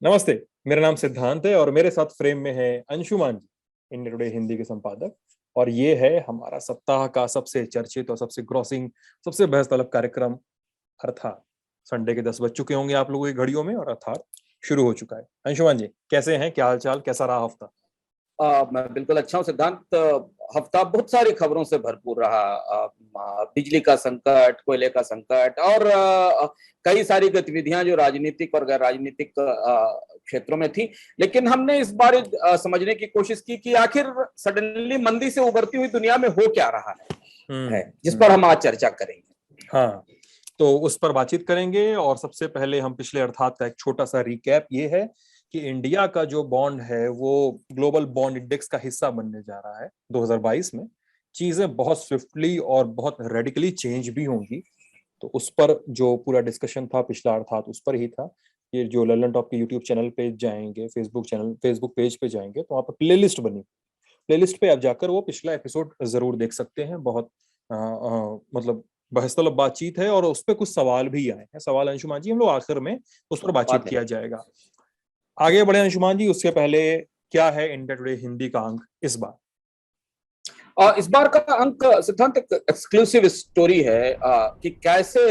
नमस्ते। मेरा नाम सिद्धांत है और मेरे साथ फ्रेम में है अंशुमान जी, इंडिया टुडे हिंदी के संपादक। और ये है हमारा सप्ताह का सबसे चर्चित और सबसे ग्रॉसिंग, सबसे बहस तलब कार्यक्रम, अर्थात संडे के 10 बज चुके होंगे आप लोगों की घड़ियों में और अर्थात शुरू हो चुका है। अंशुमान जी कैसे हैं, क्या हाल चाल, कैसा रहा हफ्ता? मैं बिल्कुल अच्छा हूँ सिद्धांत। हफ्ता बहुत सारी खबरों से भरपूर रहा। बिजली का संकट, कोयले का संकट और कई सारी गतिविधियां जो राजनीतिक और गैर राजनीतिक क्षेत्रों में थी। लेकिन हमने इस बार समझने की कोशिश की कि आखिर सडनली मंदी से उभरती हुई दुनिया में हो क्या रहा है जिस पर हम आज चर्चा करेंगे। हाँ, तो उस पर बातचीत करेंगे। और सबसे पहले हम पिछले अर्थात का एक छोटा सा रिकैप ये है कि इंडिया का जो बॉन्ड है वो ग्लोबल बॉन्ड इंडेक्स का हिस्सा बनने जा रहा है 2022 में। चीजें बहुत स्विफ्टली और बहुत रेडिकली चेंज भी होंगी। तो उस पर जो पूरा डिस्कशन था पिछला अर्थात उस पर ही था। ये जो ललन टॉप के यूट्यूब चैनल पे जाएंगे, फेसबुक पेज पे जाएंगे तो वहाँ पर प्लेलिस्ट बनी, प्लेलिस्ट पे आप जाकर वो पिछला एपिसोड जरूर देख सकते हैं। बहुत मतलब बहस तलब बातचीत है और उस पर कुछ सवाल भी आए हैं। सवाल अंशुमान जी हम लोग आखिर में उस पर बातचीत किया जाएगा। आगे बढ़े अंशुमान जी, उसके पहले क्या है इंडिया टुडे हिंदी का अंक इस बार? इस बार का अंक सिद्धांत एक एक्सक्लूसिव स्टोरी है कि कैसे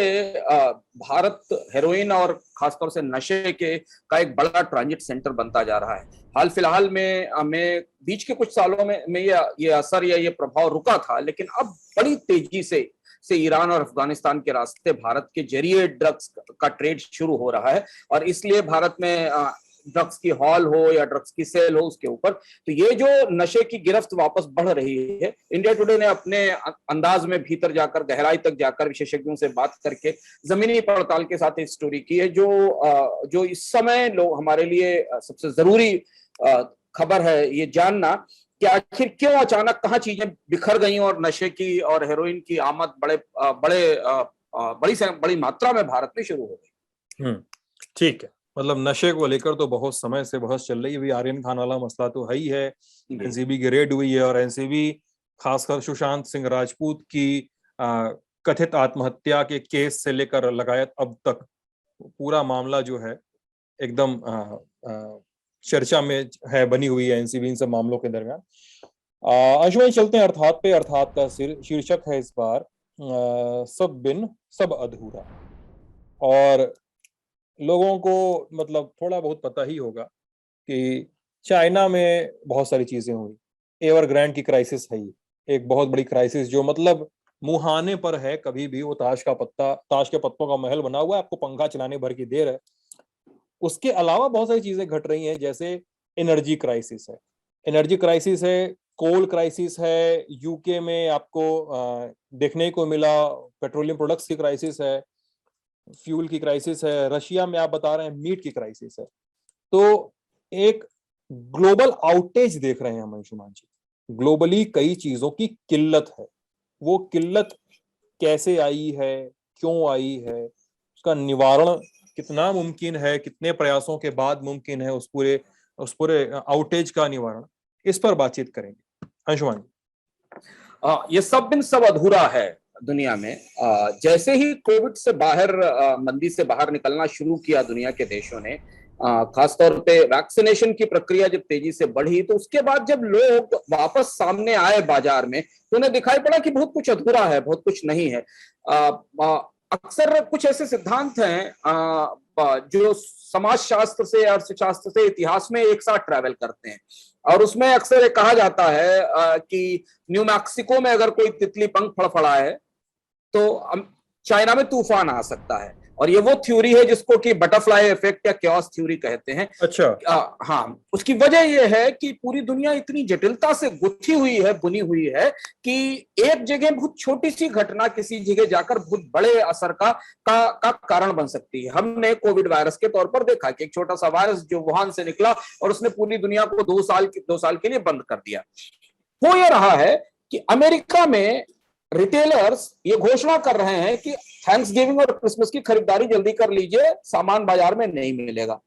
भारत हेरोइन और खासतौर से नशे के का एक बड़ा ट्रांजिट सेंटर बनता जा रहा है। हाल फिलहाल में बीच के कुछ सालों में ये असर या ये प्रभाव रुका था, लेकिन अब बड़ी तेजी से ईरान और अफगानिस्तान के रास्ते भारत के जरिए ड्रग्स का ट्रेड शुरू हो रहा है। और इसलिए भारत में ड्रग्स की हॉल हो या ड्रग्स की सेल हो, उसके ऊपर तो ये जो नशे की गिरफ्त वापस बढ़ रही है। इंडिया टुडे ने अपने अंदाज में भीतर जाकर, गहराई तक जाकर, विशेषज्ञों से बात करके जमीनी पड़ताल के साथ एक स्टोरी की है जो इस समय लोग हमारे लिए सबसे जरूरी खबर है ये जानना कि आखिर क्यों अचानक कहाँ चीजें बिखर गई और नशे की और हेरोइन की आमद बड़ी मात्रा में भारत में शुरू हो गई। ठीक है, मतलब नशे को लेकर तो बहुत समय से बहस चल रही है। अभी आर्यन खान वाला मसला तो है ही है, एनसीबी की रेड हुई है और एनसीबी खासकर सुशांत सिंह राजपूत की कथित आत्महत्या के केस से लेकर लगायत अब तक पूरा मामला जो है एकदम चर्चा में है, बनी हुई है एनसीबी इन सब मामलों के दरमियान। अंशुमान चलते हैं अर्थात पे। अर्थात का शीर्षक है इस बार सब बिन सब अधूरा। और लोगों को मतलब थोड़ा बहुत पता ही होगा कि चाइना में बहुत सारी चीजें हुई। एवरग्रांड की क्राइसिस है ये, एक बहुत बड़ी क्राइसिस जो मतलब मुहाने पर है। कभी भी वो ताश के पत्तों का महल बना हुआ है, आपको पंखा चलाने भर की देर है। उसके अलावा बहुत सारी चीजें घट रही हैं, जैसे एनर्जी क्राइसिस है, कोल क्राइसिस है। यूके में आपको देखने को मिला पेट्रोलियम प्रोडक्ट्स की क्राइसिस है, फ्यूल की क्राइसिस है। रशिया में आप बता रहे हैं मीट की क्राइसिस है। तो एक ग्लोबल आउटेज देख रहे हैं हम अंशुमान जी। ग्लोबली कई चीजों की किल्लत है। वो किल्लत कैसे आई है, क्यों आई है, उसका निवारण कितना मुमकिन है, कितने प्रयासों के बाद मुमकिन है उस पूरे आउटेज का निवारण, इस पर बातचीत करेंगे अंशुमान जी। ये सब बिन सब अधूरा है दुनिया में। जैसे ही कोविड से बाहर, मंदी से बाहर निकलना शुरू किया दुनिया के देशों ने, खासतौर पे वैक्सीनेशन की प्रक्रिया जब तेजी से बढ़ी, तो उसके बाद जब लोग वापस सामने आए बाजार में, तो उन्हें दिखाई पड़ा कि बहुत कुछ अधूरा है, बहुत कुछ नहीं है। अक्सर कुछ ऐसे सिद्धांत हैं जो समाजशास्त्र से, अर्थशास्त्र से, इतिहास में एक साथ ट्रैवल करते हैं। और उसमें अक्सर ये कहा जाता है कि न्यू मैक्सिको में अगर कोई तितली पंख फड़फड़ाए तो चाइना में तूफान आ सकता है। और ये वो थ्योरी है जिसको कि बटरफ्लाई इफेक्ट या क्योस थ्योरी कहते हैं। अच्छा। हाँ, उसकी वजह यह है कि पूरी दुनिया इतनी जटिलता से गुथी हुई है, बुनी हुई है कि एक जगह बहुत छोटी सी घटना किसी जगह जाकर बहुत बड़े असर का कारण बन सकती है। हमने कोविड वायरस के तौर पर देखा कि एक छोटा सा वायरस जो वुहान से निकला और उसने पूरी दुनिया को 2 साल के लिए बंद कर दिया। हो यह रहा है कि अमेरिका में रिटेलर्स ये घोषणा कर रहे हैं कि थैंक्सगिविंग और क्रिसमस की खरीदारी जल्दी कर लीजिए, सामान बाजार में नहीं मिलेगा।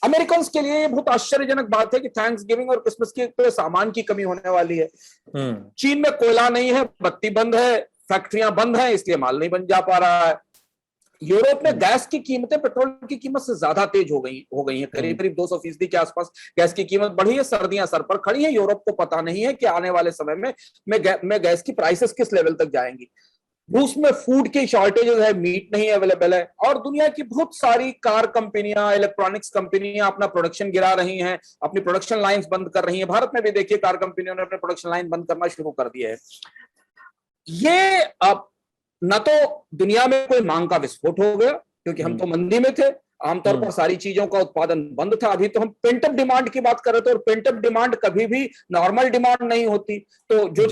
अमेरिकन के लिए ये बहुत आश्चर्यजनक बात है कि थैंक्सगिविंग और क्रिसमस के सामान की कमी होने वाली है। चीन में कोयला नहीं है, बत्ती बंद है, फैक्ट्रियां बंद हैं, इसलिए माल नहीं बन जा पा रहा है। यूरोप में गैस की कीमतें पेट्रोल की कीमत से ज्यादा तेज हो गई हैं। करीब करीब 200% के आसपास गैस की कीमत बढ़ी है। सर्दियां सर पर खड़ी हैं। यूरोप को पता नहीं है कि आने वाले समय में गैस की प्राइसेस किस लेवल तक जाएंगी। रूस में फूड की शॉर्टेजेस है, मीट नहीं अवेलेबल है, और दुनिया की बहुत सारी कार कंपनियां, इलेक्ट्रॉनिक्स कंपनियां अपना प्रोडक्शन गिरा रही हैं, अपनी प्रोडक्शन लाइंस बंद कर रही हैं। भारत में भी देखिए कार कंपनियों ने अपने प्रोडक्शन लाइन बंद करना शुरू कर दिया है। ये अब न तो दुनिया में कोई मांग का विस्फोट हो गया, क्योंकि हम तो मंदी में थे, आमतौर पर सारी चीजों का उत्पादन बंद था। अभी तो हम पेंटअप डिमांड की बात कर रहे थे, और पेंटअप डिमांड कभी भी नॉर्मल डिमांड नहीं होती। तो जो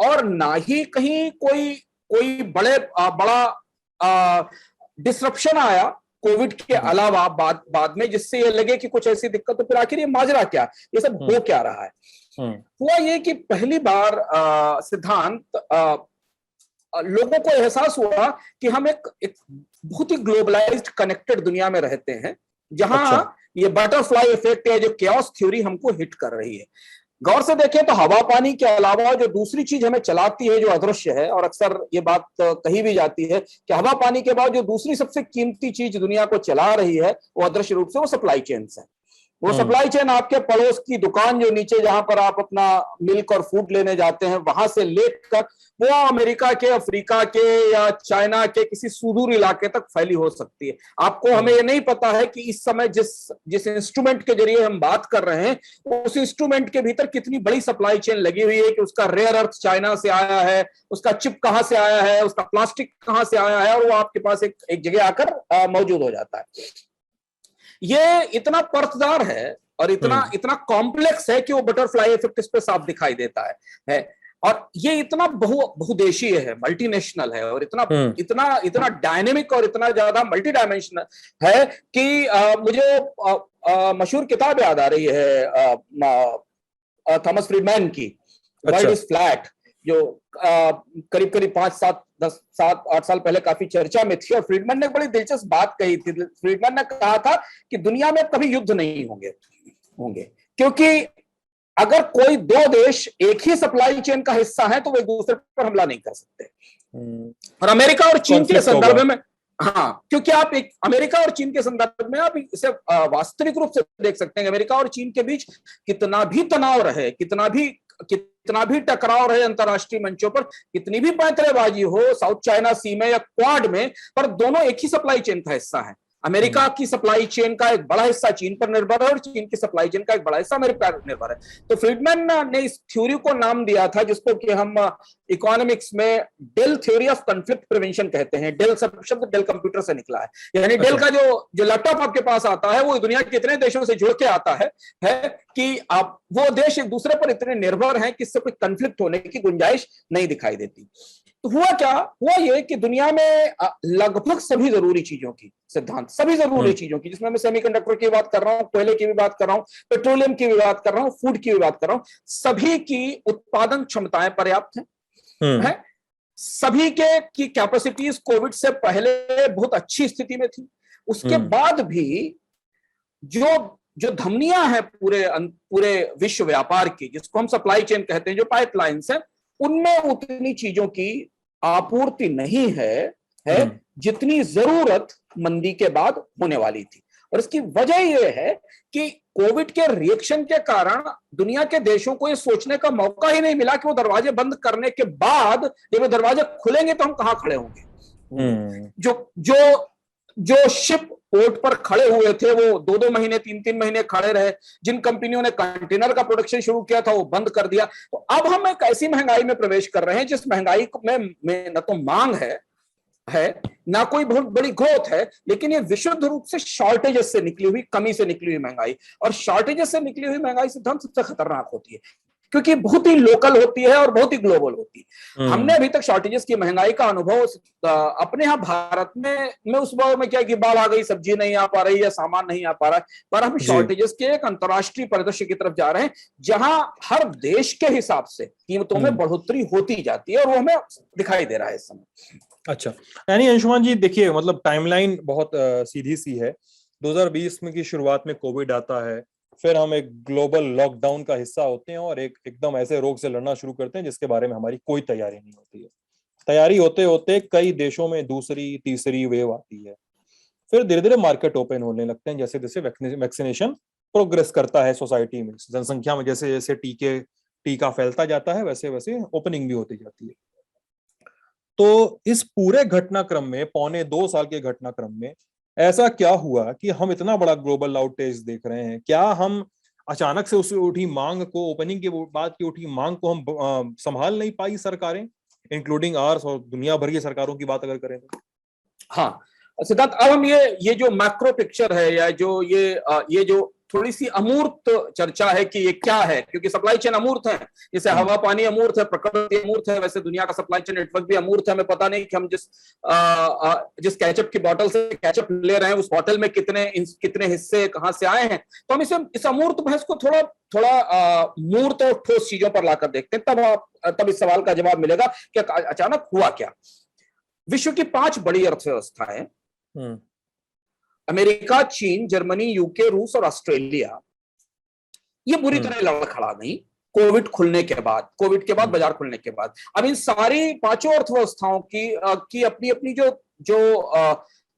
और ना ही कहीं कोई कोई बड़ा डिसरप्शन आया कोविड के अलावा बाद में, जिससे ये लगे कि कुछ ऐसी दिक्कत, तो फिर आखिर ये माजरा क्या, ये सब हो क्या रहा है। हुआ ये कि पहली बार सिद्धांत लोगों को एहसास हुआ कि हम एक बहुत ही ग्लोबलाइज्ड कनेक्टेड दुनिया में रहते हैं, जहां ये बटरफ्लाई इफेक्ट या जो केओस थ्योरी हमको हिट कर रही है। गौर से देखें तो हवा पानी के अलावा जो दूसरी चीज हमें चलाती है, जो अदृश्य है, और अक्सर ये बात कही भी जाती है कि हवा पानी के बाद जो दूसरी सबसे कीमती चीज दुनिया को चला रही है, वो अदृश्य रूप से वो सप्लाई चेन है। वो सप्लाई चेन आपके पड़ोस की दुकान, जो नीचे जहां पर आप अपना मिल्क और फूड लेने जाते हैं, वहां से लेकर वो अमेरिका के, अफ्रीका के या चाइना के किसी सुदूर इलाके तक फैली हो सकती है। आपको, हमें ये नहीं पता है कि इस समय जिस इंस्ट्रूमेंट के जरिए हम बात कर रहे हैं, उस इंस्ट्रूमेंट के भीतर कितनी बड़ी सप्लाई चेन लगी हुई है, कि उसका रेयर अर्थ चाइना से आया है, उसका चिप कहां से आया है, उसका प्लास्टिक कहां से आया है, और वो आपके पास एक जगह आकर मौजूद हो जाता है। ये इतना परतदार है और इतना कॉम्प्लेक्स है कि वो बटरफ्लाई इफेक्ट इस पे साफ दिखाई देता है। और ये इतना बहुदेशीय है, मल्टीनेशनल है, और इतना डायनेमिक और इतना ज्यादा मल्टी डायमेंशनल है कि मुझे मशहूर किताब याद आ रही है थॉमस फ्रीडमैन की, वर्ल्ड इज फ्लैट, जो करीब करीब 5-7-8 साल पहले काफी चर्चा में थी। और फ्रीडमैन ने बड़ी दिलचस्प बात कही थी। फ्रीडमैन ने कहा था कि दुनिया में कभी युद्ध नहीं होंगे, क्योंकि अगर कोई दो देश एक ही सप्लाई चेन का हिस्सा है, तो वो एक दूसरे पर हमला नहीं कर सकते। और अमेरिका और चीन के संदर्भ में, हाँ, क्योंकि आप अमेरिका और चीन के संदर्भ में आप इसे वास्तविक रूप से देख सकते हैं। अमेरिका और चीन के बीच कितना भी तनाव रहे, कितना भी टकराव रहे अंतरराष्ट्रीय मंचों पर, कितनी भी पैंतरेबाजी हो साउथ चाइना सी में या क्वाड में, पर दोनों एक ही सप्लाई चेन का हिस्सा है। अमेरिका की सप्लाई चेन का एक बड़ा हिस्सा चीन पर निर्भर है, और चीन की सप्लाई चेन का एक बड़ा हिस्सा अमेरिका पर निर्भर है। तो फ्रीडमैन ने इस थ्योरी को नाम दिया था, जिसको कि हम इकोनॉमिक्स में Dell theory of conflict prevention कहते हैं। डेल शब्द डेल कंप्यूटर से निकला है, यानी डेल का जो लैपटॉप आपके पास आता है, वो दुनिया के इतने देशों से जुड़ के आता है कि आप वो देश एक दूसरे पर इतने निर्भर हैं कि इससे कोई कॉन्फ्लिक्ट होने की गुंजाइश नहीं दिखाई देती। तो हुआ ये कि दुनिया में लगभग सभी जरूरी चीजों की, सिद्धांत सभी जरूरी चीजों की, जिसमें मैं सेमीकंडक्टर की बात कर रहा हूं, कोयले की भी बात कर रहा हूं, पेट्रोलियम की भी बात कर रहा हूं, फूड की भी बात कर रहा हूं, सभी की उत्पादन क्षमताएं पर्याप्त हैं। सभी की कैपेसिटीज कोविड से पहले बहुत अच्छी स्थिति में थी। उसके बाद भी जो धमनियां हैं पूरे विश्व व्यापार की, जिसको हम सप्लाई चेन कहते हैं, जो पाइपलाइंस हैं, उनमें उतनी चीजों की आपूर्ति नहीं है जितनी जरूरत मंदी के बाद होने वाली थी। और इसकी वजह यह है कि कोविड के रिएक्शन के कारण दुनिया के देशों को यह सोचने का मौका ही नहीं मिला कि वो दरवाजे बंद करने के बाद जब वो दरवाजे खुलेंगे तो हम कहां खड़े होंगे। जो शिप पोर्ट पर खड़े हुए थे, वो 2-2 महीने 3-3 महीने खड़े रहे। जिन कंपनियों ने कंटेनर का प्रोडक्शन शुरू किया था, वो बंद कर दिया। तो अब हम एक ऐसी महंगाई में प्रवेश कर रहे हैं, जिस महंगाई में न तो मांग है ना कोई बहुत बड़ी ग्रोथ है, लेकिन ये विशुद्ध रूप से शॉर्टेजेस से निकली हुई, कमी से निकली हुई महंगाई। और शॉर्टेजेस से निकली हुई महंगाई सिद्धांत सबसे खतरनाक होती है, क्योंकि बहुत ही लोकल होती है और बहुत ही ग्लोबल होती है। हमने अभी तक शॉर्टेजेस की महंगाई का अनुभव अपने यहाँ भारत में उस बार में क्या कि बाढ़ आ गई, सब्जी नहीं आ पा रही है, सामान नहीं आ पा रहा है, पर हम शॉर्टेजेस के एक अंतरराष्ट्रीय परिदृश्य की तरफ जा रहे हैं, जहां हर देश के हिसाब से कीमतों में बढ़ोतरी होती जाती है, और वो हमें दिखाई दे रहा है इस समय। अच्छा, यानी अंशुमान जी देखिए, मतलब टाइमलाइन बहुत सीधी सी है। 2020 में की शुरुआत में कोविड आता है, फिर हम एक ग्लोबल लॉकडाउन का हिस्सा होते हैं और एकदम ऐसे रोग से लड़ना शुरू करते हैं जिसके बारे में हमारी कोई तैयारी नहीं होती है। तैयारी होते होते कई देशों में दूसरी तीसरी वेव आती है, फिर धीरे धीरे मार्केट ओपन होने लगते हैं, जैसे जैसे वैक्सीनेशन प्रोग्रेस करता है सोसाइटी में, जनसंख्या में जैसे जैसे टीका फैलता जाता है, वैसे वैसे ओपनिंग भी होती जाती है। तो इस पूरे घटनाक्रम में, पौने 2 साल के घटनाक्रम में, ऐसा क्या हुआ कि हम इतना बड़ा ग्लोबल आउटेज देख रहे हैं? क्या हम अचानक से उस उठी मांग को, ओपनिंग के बाद की उठी मांग को हम संभाल नहीं पाई सरकारें, इंक्लूडिंग आर्स और दुनिया भर की सरकारों की बात अगर करें तो? हाँ सिद्धांत, अब हम ये जो मैक्रो पिक्चर है, या जो ये जो थोड़ी सी अमूर्त चर्चा है कि ये क्या है, क्योंकि सप्लाई चेन अमूर्त है, जैसे हवा पानी अमूर्त है, प्रकृति अमूर्त है, वैसे दुनिया का सप्लाई चेन नेटवर्क भी अमूर्त है। हमें पता नहीं कि हम जिस केचप की बोतल से केचप ले रहे हैं, उस बोतल में कितने हिस्से कहां से आए हैं। तो हम इस अमूर्त बहस को थोड़ा थोड़ा मूर्त और ठोस चीजों पर लाकर देखते हैं, तब इस सवाल का जवाब मिलेगा कि अचानक हुआ क्या। विश्व की 5 बड़ी अर्थव्यवस्थाएं, अमेरिका, चीन, जर्मनी, यूके, रूस और ऑस्ट्रेलिया, ये बुरी तरह लड़खड़ा गई कोविड के बाद बाजार खुलने के बाद। अब इन सारी 5 अर्थव्यवस्थाओं की अपनी अपनी जो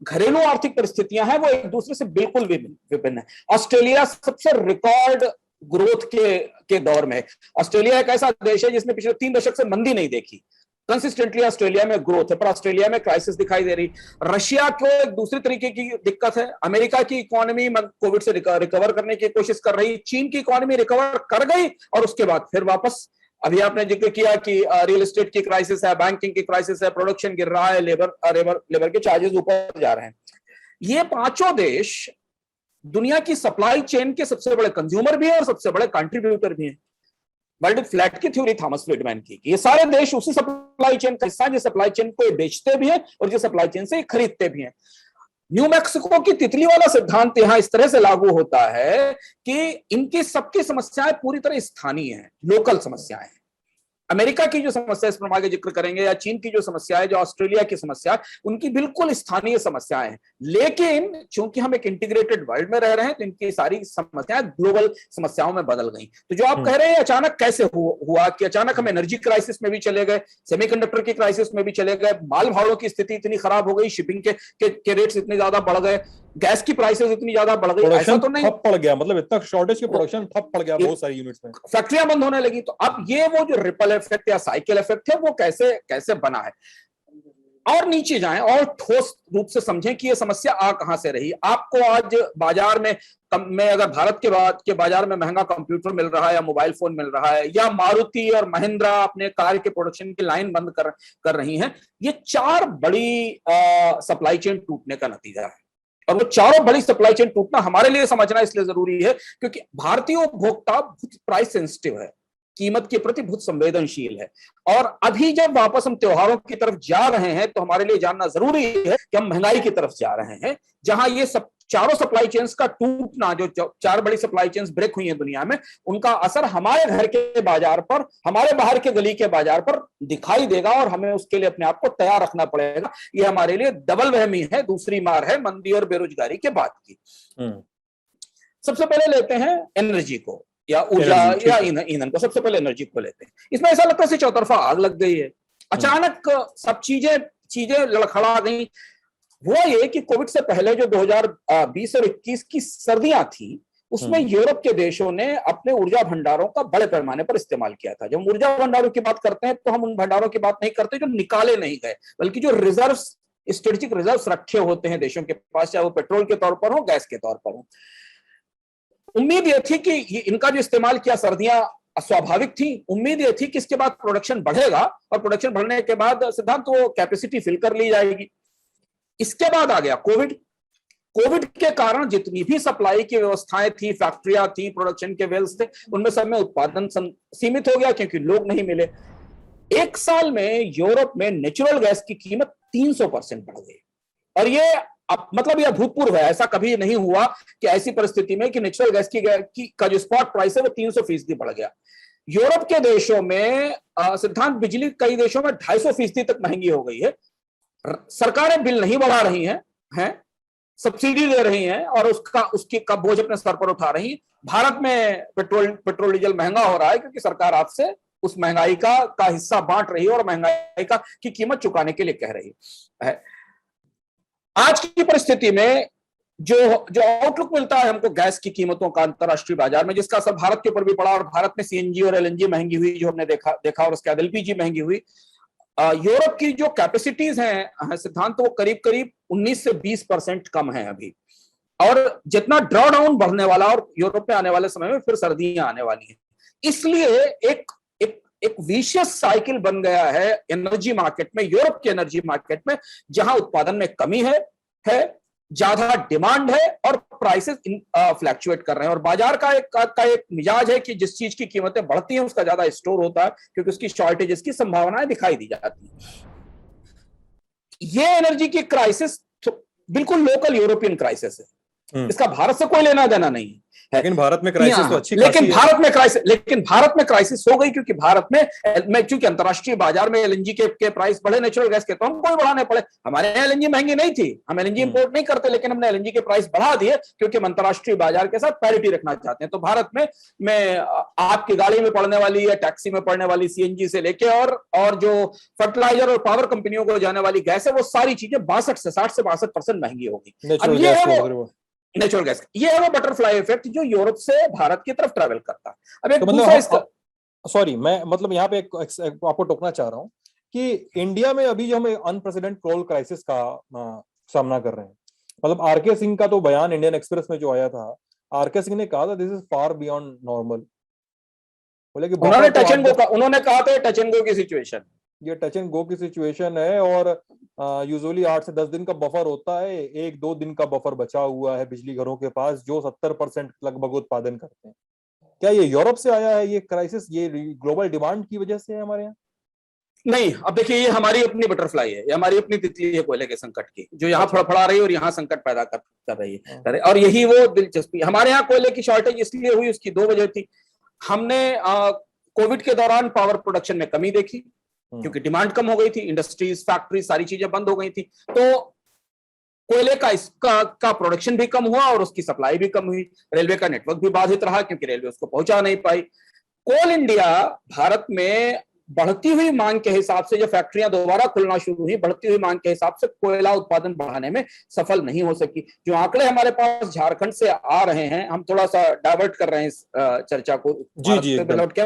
घरेलू आर्थिक परिस्थितियां हैं, वो एक दूसरे से बिल्कुल विभिन्न है। ऑस्ट्रेलिया सबसे रिकॉर्ड ग्रोथ के दौर में। ऑस्ट्रेलिया एक ऐसा देश है जिसने पिछले 3 दशक से मंदी नहीं देखी। कंसिस्टेंटली ऑस्ट्रेलिया में ग्रोथ है, पर ऑस्ट्रेलिया में क्राइसिस दिखाई दे रही। रशिया को एक दूसरी तरीके की दिक्कत है। अमेरिका की इकोनॉमी कोविड से रिकवर करने की कोशिश कर रही। चीन की इकोनॉमी रिकवर कर गई और उसके बाद फिर वापस, अभी आपने जिक्र किया कि रियल एस्टेट की क्राइसिस है, बैंकिंग की क्राइसिस है, प्रोडक्शन गिर रहा है, लेबर के चार्जेस ऊपर जा रहे हैं। ये 5 देश दुनिया की सप्लाई चेन के सबसे बड़े कंज्यूमर भी है और सबसे बड़े कंट्रीब्यूटर भी है। वर्ल्ड फ्लैट की थ्योरी थॉमस फ्रीडमैन की, ये सारे देश उसी सप्लाई चेन का हिस्सा है, जिस सप्लाई चेन को बेचते भी हैं और जिस सप्लाई चेन से खरीदते भी हैं। न्यू मैक्सिको की तितली वाला सिद्धांत यहां इस तरह से लागू होता है कि इनकी सबकी समस्याएं पूरी तरह स्थानीय हैं, लोकल समस्याएं हैं। अमेरिका की जो समस्या इस पर आगे जिक्र करेंगे, या चीन की जो समस्या है, जो ऑस्ट्रेलिया की समस्या है, उनकी बिल्कुल स्थानीय समस्याएं हैं। लेकिन चूंकि हम एक इंटीग्रेटेड वर्ल्ड में रह रहे हैं, तो इनकी सारी समस्याएं ग्लोबल समस्याओं में बदल गई। तो जो आप कह रहे हैं अचानक कैसे हुआ कि अचानक हम एनर्जी क्राइसिस में भी चले गए, सेमीकंडक्टर की क्राइसिस में भी चले गए, माल भाड़ों की स्थिति इतनी खराब हो गई, शिपिंग के रेट्स इतने ज्यादा बढ़ गए, गैस की प्राइसेस इतनी ज्यादा बढ़ गई, ऐसा तो नहीं ठप पड़ गया, मतलब इतना शॉर्टेज के प्रोडक्शन ठप पड़ गया बहुत सारी यूनिट्स में, फैक्ट्रियां बंद होने लगी। तो अब ये वो जो रिपल इफेक्ट या साइकिल इफेक्ट है, वो कैसे बना है। और नीचे जाएं और ठोस रूप से समझें कि ये समस्या कहां से रही। आपको आज बाजार में अगर भारत के बाजार में महंगा कंप्यूटर मिल रहा है, या मोबाइल फोन मिल रहा है, या मारुति और महिंद्रा अपने कार के प्रोडक्शन की लाइन बंद कर रही हैं, ये 4 बड़ी सप्लाई चेन टूटने का नतीजा है। और वो चारों बड़ी सप्लाई चेन टूटना हमारे लिए समझना इसलिए जरूरी है क्योंकि भारतीय उपभोक्ता बहुत प्राइस सेंसिटिव है, कीमत के प्रति बहुत संवेदनशील है। और अभी जब वापस हम त्योहारों की तरफ जा रहे हैं, तो हमारे लिए जानना जरूरी है कि हम महंगाई की तरफ जा रहे हैं, जहां ये सब चारों सप्लाई चेन्स का टूटना, जो 4 बड़ी सप्लाई चेन्स ब्रेक हुई हैं दुनिया में, उनका असर हमारे घर के बाजार पर, हमारे बाहर के गली के बाजार पर दिखाई देगा। और हमें उसके लिए अपने आप को तैयार रखना पड़ेगा। ये हमारे लिए डबल वहमी है, दूसरी मार है मंदी और बेरोजगारी के बाद की। सबसे पहले लेते हैं एनर्जी को, या ऊर्जा या ईंधन को। सबसे पहले एनर्जी को लेते हैं। इसमें ऐसा लगता है चौतरफा आग लग गई है, अचानक सब चीजें लड़खड़ा गई। हुआ ये कि कोविड से पहले जो 2020 और 21 की सर्दियां थी, उसमें यूरोप के देशों ने अपने ऊर्जा भंडारों का बड़े पैमाने पर इस्तेमाल किया था। जब हम ऊर्जा भंडारों की बात करते हैं, तो हम उन भंडारों की बात नहीं करते जो निकाले नहीं गए, बल्कि जो रिजर्व्स, स्ट्रेटेजिक रिजर्व्स रखे होते हैं देशों के पास, चाहे वो पेट्रोल के तौर पर हो, गैस के तौर पर हो। उम्मीद यह थी कि इनका जो इस्तेमाल किया, सर्दियां स्वाभाविक थी, उम्मीद यह थी कि इसके बाद प्रोडक्शन बढ़ेगा, और प्रोडक्शन बढ़ने के बाद सिद्धांत वो कैपेसिटी फिल कर ली जाएगी। इसके बाद आ गया कोविड। कोविड के कारण जितनी भी सप्लाई की व्यवस्थाएं थी, फैक्ट्रियां थी, प्रोडक्शन के वेल्स थे, उनमें सब में उत्पादन सीमित हो गया क्योंकि लोग नहीं मिले। 1 साल में यूरोप में नेचुरल गैस की कीमत 300% बढ़ गई। और ये मतलब यह अभूतपूर्व है, ऐसा कभी नहीं हुआ कि ऐसी परिस्थिति में कि नेचुरल गैस का जो स्पॉट प्राइस है वो 300% बढ़ गया। यूरोप के देशों में सिद्धांत बिजली कई देशों में 250% तक महंगी हो गई है। सरकारें बिल नहीं बढ़ा रही हैं, सब्सिडी दे रही हैं और उसकी का बोझ अपने सर पर उठा रही। भारत में पेट्रोल डीजल महंगा हो रहा है क्योंकि सरकार आपसे उस महंगाई का हिस्सा बांट रही है और महंगाई की कीमत चुकाने के लिए कह रही है। आज की परिस्थिति में जो जो आउटलुक मिलता है हमको गैस की कीमतों का अंतरराष्ट्रीय बाजार में, जिसका असर भारत के ऊपर भी पड़ा, और भारत में सीएनजी और एलएनजी महंगी हुई जो हमने देखा और उसके बाद एलपीजी महंगी हुई। यूरोप की जो कैपेसिटीज हैं सिद्धांत, वो करीब करीब 19 से 20% कम है अभी, और जितना ड्रॉ डाउन बढ़ने वाला और यूरोप में आने वाले समय में फिर सर्दियां आने वाली हैं। इसलिए एक एक एक विशियस साइकिल बन गया है एनर्जी मार्केट में, यूरोप के एनर्जी मार्केट में, जहां उत्पादन में कमी है ज्यादा डिमांड है और प्राइसेस फ्लैक्चुएट कर रहे हैं। और बाजार का एक मिजाज है कि जिस चीज की कीमतें बढ़ती हैं उसका ज्यादा स्टोर होता है, क्योंकि उसकी शॉर्टेजेस की संभावनाएं दिखाई दी जाती है। ये एनर्जी की क्राइसिस बिल्कुल लोकल यूरोपियन क्राइसिस है, इसका भारत से कोई लेना देना नहीं है। लेकिन भारत में क्राइसिस तो अच्छी लेकिन भारत में क्राइसिस हो गई, क्योंकि भारत में चूंकि अंतरराष्ट्रीय बाजार में एलएनजी के प्राइस बढ़े, नेचुरल गैस के, तो हमको ही बढ़ाने पड़े। हमारे यहाँ एलएनजी महंगी नहीं थी, हम एलएनजी इंपोर्ट नहीं करते, लेकिन हमने एलएनजी के प्राइस बढ़ा दिए क्योंकि हम अंतरराष्ट्रीय बाजार के साथ पैरिटी रखना चाहते हैं। तो भारत में आपकी गाड़ी में पड़ने वाली या टैक्सी में पड़ने वाली सीएनजी से लेके और जो फर्टिलाइजर और पावर कंपनियों को जाने वाली गैस है, वो सारी चीजें 60 से 62% महंगी होगी। अब ये है नेचुरल गैस, ये है वो बटरफ्लाई इफेक्ट जो यूरोप से भारत की तरफ ट्रैवल करता है। अब एक दूसरा सॉरी, मैं मतलब यहाँ पे आपको टोकना चाह रहा हूँ कि इंडिया में अभी जो हम अनप्रेसिडेंट कोल क्राइसिस का सामना कर रहे हैं, मतलब आरके सिंह का तो बयान इंडियन एक्सप्रेस में जो आया था, आरके सिंह ने कहा था this is far beyond normal. बोले कि उन्होंने कहा था टच एंड गो की सिचुएशन, ये टच एंड गो की सिचुएशन है, और यूजुअली 8 से 10 दिन का बफर होता है, 1-2 दिन का बफर बचा हुआ है बिजली घरों के पास जो 70% लगभग उत्पादन करते हैं। क्या ये यूरोप से आया है ये क्राइसिस, ये ग्लोबल डिमांड की वजह से है हमारे यहाँ? नहीं, अब देखिए, ये हमारी अपनी बटरफ्लाई है, ये हमारी अपनी तितली है कोयले के संकट की, जो यहाँ फड़फड़ा रही है और यहाँ संकट पैदा कर रही है। और यही वो दिलचस्पी, हमारे यहाँ कोयले की शॉर्टेज इसलिए हुई, उसकी 2 वजह थी। हमने कोविड के दौरान पावर प्रोडक्शन में कमी देखी, क्योंकि डिमांड कम हो गई थी, इंडस्ट्रीज, फैक्ट्री, सारी चीजें बंद हो गई थी, तो कोयले का प्रोडक्शन भी कम हुआ और उसकी सप्लाई भी कम हुई। रेलवे का नेटवर्क भी बाधित रहा, क्योंकि रेलवे उसको पहुंचा नहीं पाई। कोल इंडिया भारत में बढ़ती हुई मांग के हिसाब से, जो फैक्ट्रियां दोबारा खुलना शुरू हुई, बढ़ती हुई मांग के हिसाब से कोयला उत्पादन बढ़ाने में सफल नहीं हो सकी। जो आंकड़े हमारे पास झारखंड से आ रहे हैं, हम थोड़ा सा डाइवर्ट कर रहे हैं इस चर्चा को, लौट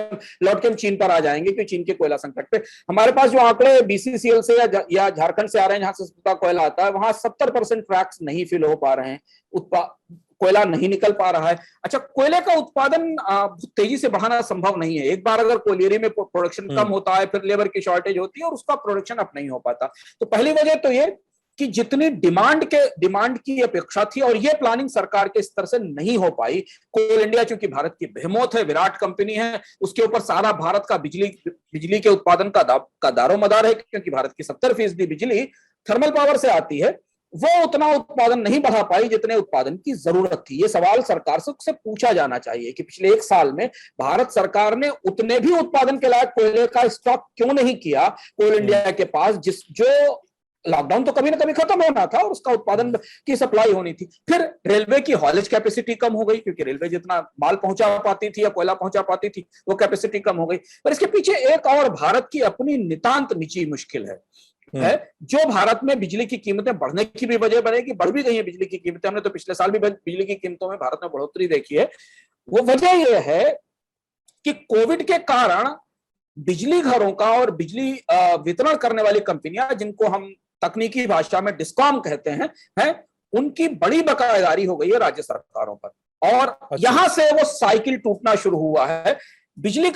के हम चीन पर आ जाएंगे, क्योंकि चीन के कोयला संकट पे हमारे पास जो आंकड़े बीसीसीएल से या झारखंड से आ रहे हैं, जहां से सस्ता कोयला आता है, वहां 70% ट्रैक्स नहीं फिल हो पा रहे हैं, कोयला नहीं निकल पा रहा है। अच्छा, कोयले का उत्पादन तेजी से बढ़ाना संभव नहीं है। एक बार अगर कोयलेरी में प्रोडक्शन कम होता है, फिर लेबर की शॉर्टेज होती है और उसका प्रोडक्शन अप नहीं हो पाता। तो पहली वजह तो ये कि जितनी डिमांड की अपेक्षा थी, और ये प्लानिंग सरकार के स्तर से नहीं हो पाई। कोल इंडिया चूंकि भारत की बेहमोत है, विराट कंपनी है, उसके ऊपर सारा भारत का बिजली के उत्पादन का दारोमदार है, क्योंकि भारत की 70% बिजली थर्मल पावर से आती है। वो उतना उत्पादन नहीं बढ़ा पाई जितने उत्पादन की जरूरत थी। ये सवाल सरकार से पूछा जाना चाहिए कि पिछले 1 साल में भारत सरकार ने उतने भी उत्पादन के लायक कोयले का स्टॉक क्यों नहीं किया कोल इंडिया के पास, जो लॉकडाउन तो कभी ना कभी खत्म होना था और उसका उत्पादन की सप्लाई होनी थी। फिर रेलवे की हॉलेज कैपेसिटी कम हो गई, क्योंकि रेलवे जितना माल पहुंचा पाती थी या कोयला पहुंचा पाती थी, वो कैपेसिटी कम हो गई। पर इसके पीछे एक और भारत की अपनी नितांत निजी मुश्किल है, जो भारत में बिजली की कीमतें बढ़ने की भी वजह बनेगी, बढ़ भी गई है बिजली की कीमतें। हमने तो पिछले साल भी बिजली की कीमतों में भारत में बढ़ोतरी देखी है। वो वजह यह है कि कोविड के कारण बिजली घरों का और बिजली वितरण करने वाली कंपनियां, जिनको हम तकनीकी भाषा में डिस्कॉम कहते हैं, उनकी बड़ी बकायेदारी हो गई है राज्य सरकारों पर, और यहां से वो साइकिल टूटना शुरू हुआ है। बिजली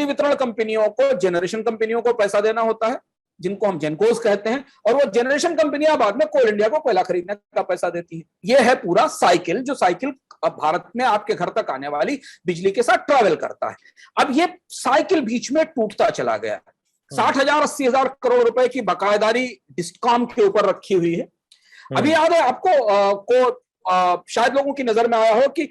वितरण कंपनियों को जनरेशन कंपनियों को पैसा देना होता है, जिनको हम जेनकोस कहते हैं, और वो जनरेशन कंपनियां बाद में कोल इंडिया को कोयला खरीदने का पैसा देती है। ये है पूरा साइकिल, जो साइकिल अब भारत में आपके घर तक आने वाली बिजली के साथ ट्रैवल करता है। अब ये साइकिल बीच में टूटता चला गया। 60,000 80,000 करोड़ रुपए की बकायेदारी डिस्कॉम के ऊपर रखी हुई है। अभी याद है आपको शायद लोगों की नजर में आया हो कि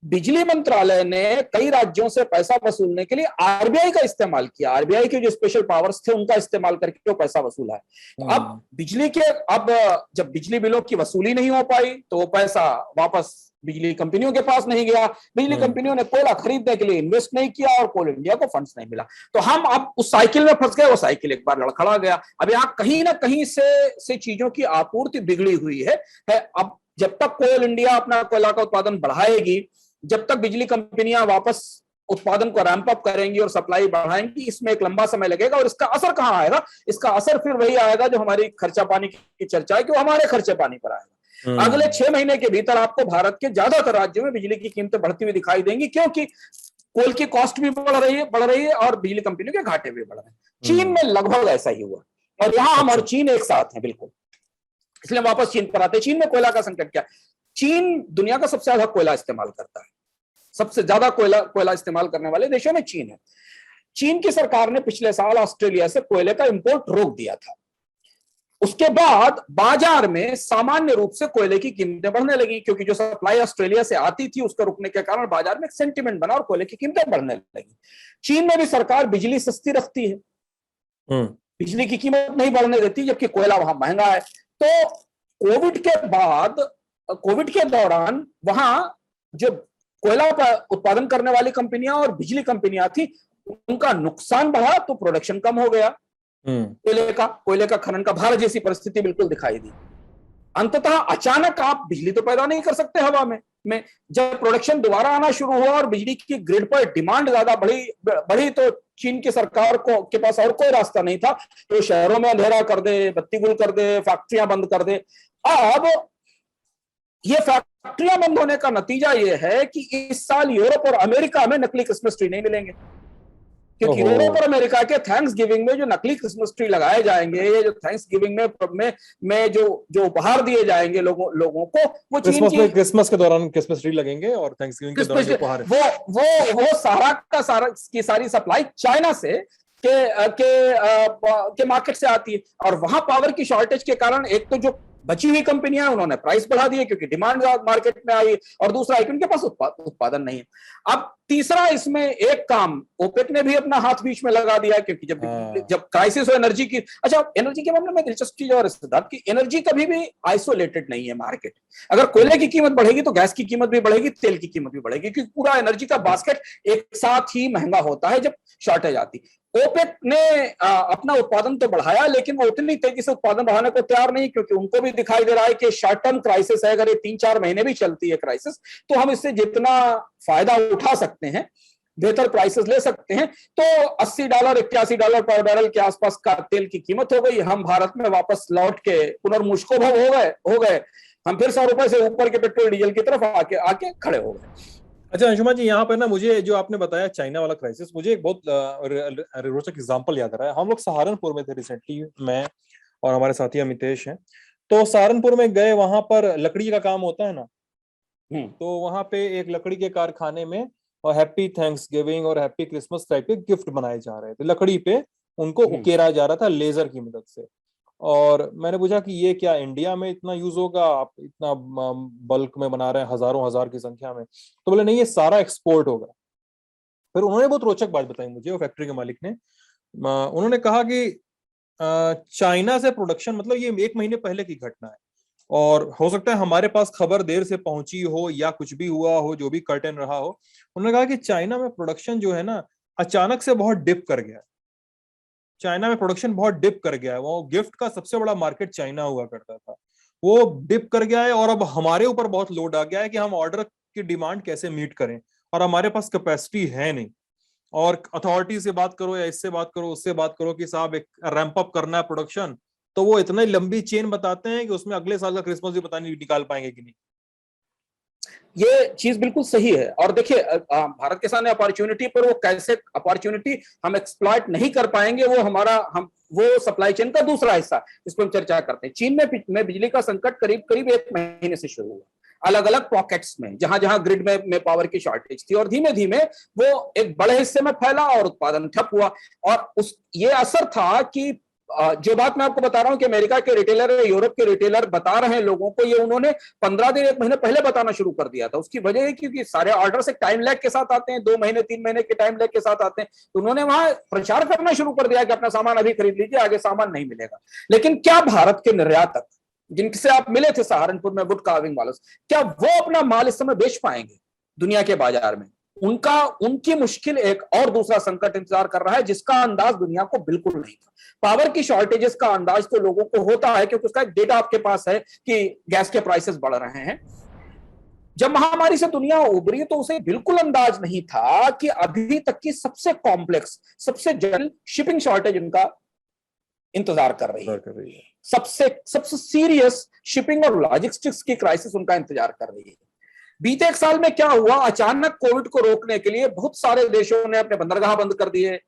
बिजली मंत्रालय ने कई राज्यों से पैसा वसूलने के लिए आरबीआई का इस्तेमाल किया। आरबीआई के जो स्पेशल पावर्स थे उनका इस्तेमाल करके वो पैसा वसूला है। तो अब जब बिजली बिलों की वसूली नहीं हो पाई तो वो पैसा वापस बिजली कंपनियों के पास नहीं गया। बिजली कंपनियों ने कोयला खरीदने के लिए इन्वेस्ट नहीं किया और कोल इंडिया को फंड्स नहीं मिला। तो हम अब उस साइकिल में फंस गए। वो साइकिल एक बार लड़खड़ा गया। अब यहाँ कहीं ना कहीं से चीजों की आपूर्ति बिगड़ी हुई है। अब जब तक कोल इंडिया अपना कोयला का उत्पादन बढ़ाएगी, जब तक बिजली कंपनियां वापस उत्पादन को रैंप अप करेंगी और सप्लाई बढ़ाएंगी, इसमें एक लंबा समय लगेगा। और इसका असर कहां आएगा? इसका असर फिर वही आएगा जो हमारी खर्चा पानी की चर्चा है कि वो हमारे खर्चे पानी पर आएगा। अगले 6 महीने के भीतर आपको भारत के ज्यादातर राज्यों में बिजली की कीमतें बढ़ती हुई दिखाई देंगी, क्योंकि कोल की कॉस्ट भी बढ़ रही है और बिजली कंपनियों के घाटे भी बढ़ रहे हैं। चीन में लगभग ऐसा ही हुआ और यहाँ हम और चीन एक साथ हैं बिल्कुल। इसलिए वापस चीन पर आते हैं। चीन में कोयला का संकट क्या? चीन दुनिया का सबसे ज्यादा कोयला इस्तेमाल करता है। सबसे ज्यादा कोयला इस्तेमाल करने वाले देशों में चीन है। चीन की सरकार ने पिछले साल ऑस्ट्रेलिया से कोयले का इंपोर्ट रोक दिया था। उसके बाद बाजार में सामान्य रूप से कोयले की कीमतें बढ़ने लगी, क्योंकि जो सप्लाई ऑस्ट्रेलिया से आती थी उसका रुकने के कारण बाजार में एक सेंटिमेंट बना और कोयले की कीमतें बढ़ने लगी। चीन में भी सरकार बिजली सस्ती रखती है, बिजली की कीमत नहीं बढ़ने देती, जबकि कोयला वहां महंगा है। तो कोविड के दौरान वहां जो कोयला उत्पादन करने वाली कंपनियां और बिजली कंपनियां थी, उनका नुकसान बढ़ा तो प्रोडक्शन कम हो गया। कोयले का खनन का भारत जैसी परिस्थिति बिल्कुल दिखाई दी। अंततः अचानक आप बिजली तो पैदा नहीं कर सकते हवा में। जब प्रोडक्शन दोबारा आना शुरू हुआ और बिजली की ग्रिड पर डिमांड ज्यादा बढ़ी तो चीन की सरकार के पास और कोई रास्ता नहीं था तो शहरों में अंधेरा कर दे, बत्ती गुल कर दे, फैक्ट्रियां बंद कर दे। अब ये फैक्ट्रियां बंद होने का नतीजा ये है कि इस साल यूरोप और अमेरिका में नकली क्रिसमस ट्री नहीं मिलेंगे, क्योंकि यूरोप और अमेरिका के थैंक्स गिविंग में जो नकली क्रिसमस ट्री लगाए जाएंगे, ये जो थैंक्स गिविंग में जो उपहार दिए जाएंगे लोगों को, वो क्रिसमस के दौरान क्रिसमस ट्री लगेंगे और थैंक्सगिविंग के दौरान जो उपहार वो सारा की सारी सप्लाई चाइना से के मार्केट से आती है। और वहां पावर की शॉर्टेज के कारण एक तो जो बची हुई कंपनियां उन्होंने प्राइस बढ़ा दिए क्योंकि डिमांड मार्केट में आई, और दूसरा है कि उनके पास उत्पादन नहीं है। अब तीसरा इसमें एक काम ओपेक ने भी अपना हाथ बीच में लगा दिया, क्योंकि जब क्राइसिस हो एनर्जी की। अच्छा, एनर्जी के मामले में दिलचस्प चीज और सिद्धार्थ की, एनर्जी कभी भी आइसोलेटेड नहीं है मार्केट। अगर कोयले की कीमत बढ़ेगी तो गैस की कीमत भी बढ़ेगी, तेल की कीमत भी बढ़ेगी, क्योंकि पूरा एनर्जी का बास्केट एक साथ ही महंगा होता है जब शॉर्टेज आती। ओपेक ने अपना उत्पादन तो बढ़ाया, लेकिन वो उतनी तेजी से उत्पादन बढ़ाने को तैयार नहीं, क्योंकि उनको भी दिखाई दे रहा है कि शॉर्ट टर्म क्राइसिस है। अगर ये 3-4 महीने भी चलती है क्राइसिस, तो हम इससे जितना फायदा उठा सकते हैं, बेहतर प्राइसेस ले सकते हैं। तो $80 $81 पर बैरल के आसपास का तेल की कीमत हो गई। हम भारत में वापस लौट के पुनर्मुष्कोभव हो गए। हम फिर $100 से ऊपर के पेट्रोल डीजल की तरफ आके खड़े हो गए। अच्छा अंशुमान जी, यहाँ पे ना मुझे जो आपने बताया चाइना वाला क्राइसिस, मुझे एक बहुत रोचक एग्जांपल याद आ रहा है। हम लोग सहारनपुर में थे रिसेंटली, मैं और हमारे साथी अमितेश हैं। तो सहारनपुर में गए, वहां पर लकड़ी का काम होता है ना, तो वहां पे एक लकड़ी के कारखाने में और हैप्पी थैंक्सगिविंग और हैप्पी क्रिसमस टाइप के गिफ्ट बनाए जा रहे थे। लकड़ी पे उनको उकेरा जा रहा था लेजर की मदद से। और मैंने पूछा कि ये क्या इंडिया में इतना यूज होगा, आप इतना बल्क में बना रहे हैं, हजारों हजार की संख्या में? तो बोले नहीं, ये सारा एक्सपोर्ट होगा। फिर उन्होंने बहुत रोचक बात बताई मुझे, वो फैक्ट्री के मालिक ने। उन्होंने कहा कि चाइना से प्रोडक्शन, मतलब ये 1 महीने पहले की घटना है, और हो सकता है हमारे पास खबर देर से पहुंची हो या कुछ भी हुआ हो, जो भी कर्टेन रहा हो। उन्होंने कहा कि चाइना में प्रोडक्शन जो है ना, अचानक से बहुत डिप कर गया। चाइना में प्रोडक्शन बहुत डिप कर गया है। वो गिफ्ट का सबसे बड़ा मार्केट चाइना हुआ करता था, वो डिप कर गया है। और अब हमारे ऊपर बहुत लोड आ गया है कि हम ऑर्डर की डिमांड कैसे मीट करें, और हमारे पास कैपेसिटी है नहीं। और अथॉरिटी से बात करो या इससे बात करो, उससे बात करो कि साहब एक रैंप अप करना है प्रोडक्शन, तो वो इतनी लंबी चेन बताते हैं कि उसमें अगले साल का क्रिसमस भी पता नहीं निकाल पाएंगे कि नहीं। ये चीज बिल्कुल सही है। और देखिए, भारत के सामने अपॉर्चुनिटी पर वो कैसे अपॉर्चुनिटी हम एक्सप्लॉइट नहीं कर पाएंगे, वो सप्लाई चेन का दूसरा हिस्सा, इस पर हम चर्चा करते हैं। चीन में बिजली का संकट करीब 1 महीने से शुरू हुआ, अलग अलग पॉकेट्स में, जहां जहां ग्रिड में पावर की शॉर्टेज थी, और धीमे धीमे वो एक बड़े हिस्से में फैला और उत्पादन ठप हुआ। और ये असर था कि जो बात मैं आपको बता रहा हूं कि अमेरिका के रिटेलर, यूरोप के रिटेलर बता रहे हैं लोगों को, ये उन्होंने 15 दिन 1 महीने पहले बताना शुरू कर दिया था। उसकी वजह है क्योंकि सारे ऑर्डर्स एक टाइम लैग के साथ आते हैं, 2 महीने 3 महीने के टाइम लैग के साथ आते हैं। तो उन्होंने वहां प्रचार करना शुरू कर दिया कि अपना सामान अभी खरीद लीजिए, आगे सामान नहीं मिलेगा। लेकिन क्या भारत के निर्यातक जिनसे आप मिले थे सहारनपुर में, वुड कार्विंग वालों, क्या वो अपना माल इस समय बेच पाएंगे दुनिया के बाजार में? उनकी मुश्किल एक और दूसरा संकट इंतजार कर रहा है जिसका अंदाज दुनिया को बिल्कुल नहीं था। पावर की शॉर्टेजेस का अंदाज तो लोगों को होता है क्योंकि उसका एक डेटा आपके पास है कि गैस के प्राइसेस बढ़ रहे हैं। जब महामारी से दुनिया उभरी तो उसे बिल्कुल अंदाज नहीं था कि अभी तक की सबसे कॉम्प्लेक्स, सबसे जटिल शिपिंग शॉर्टेज उनका इंतजार कर रही है। सबसे सीरियस शिपिंग और लॉजिस्टिक्स की क्राइसिस उनका इंतजार कर रही है। बीते 1 साल में क्या हुआ, अचानक कोविड को रोकने के लिए बहुत सारे देशों ने अपने बंदरगाह बंद कर दिए,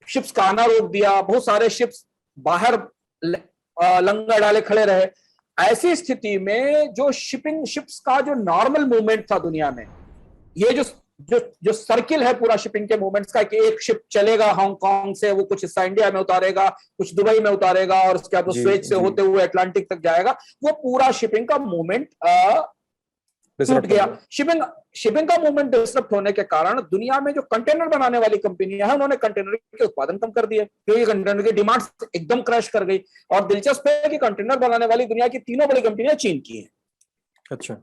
शिप्स का आना रोक दिया, बहुत सारे शिप्स बाहर लंगर डाले खड़े रहे। ऐसी स्थिति में जो शिप्स का जो नॉर्मल मूवमेंट था दुनिया में, ये जो सर्किल है पूरा शिपिंग के मूवमेंट्स का, कि एक शिप चलेगा हांगकांग से, वो कुछ हिस्सा इंडिया में उतारेगा, कुछ दुबई में उतारेगा और उसके बाद स्वेज से होते हुए अटलांटिक तक जाएगा, वो पूरा शिपिंग का मूवमेंट टूट गया। शिपिंग का मूवमेंट डिस्टर्ब होने के कारण दुनिया में जो कंटेनर बनाने वाली कंपनियां हैं, उन्होंने कंटेनर के उत्पादन कम कर दिए क्योंकि कंटेनर की डिमांड एकदम क्रैश कर गई। और दिलचस्प है कि कंटेनर बनाने वाली दुनिया की 3 बड़ी कंपनियां चीन की हैं। अच्छा,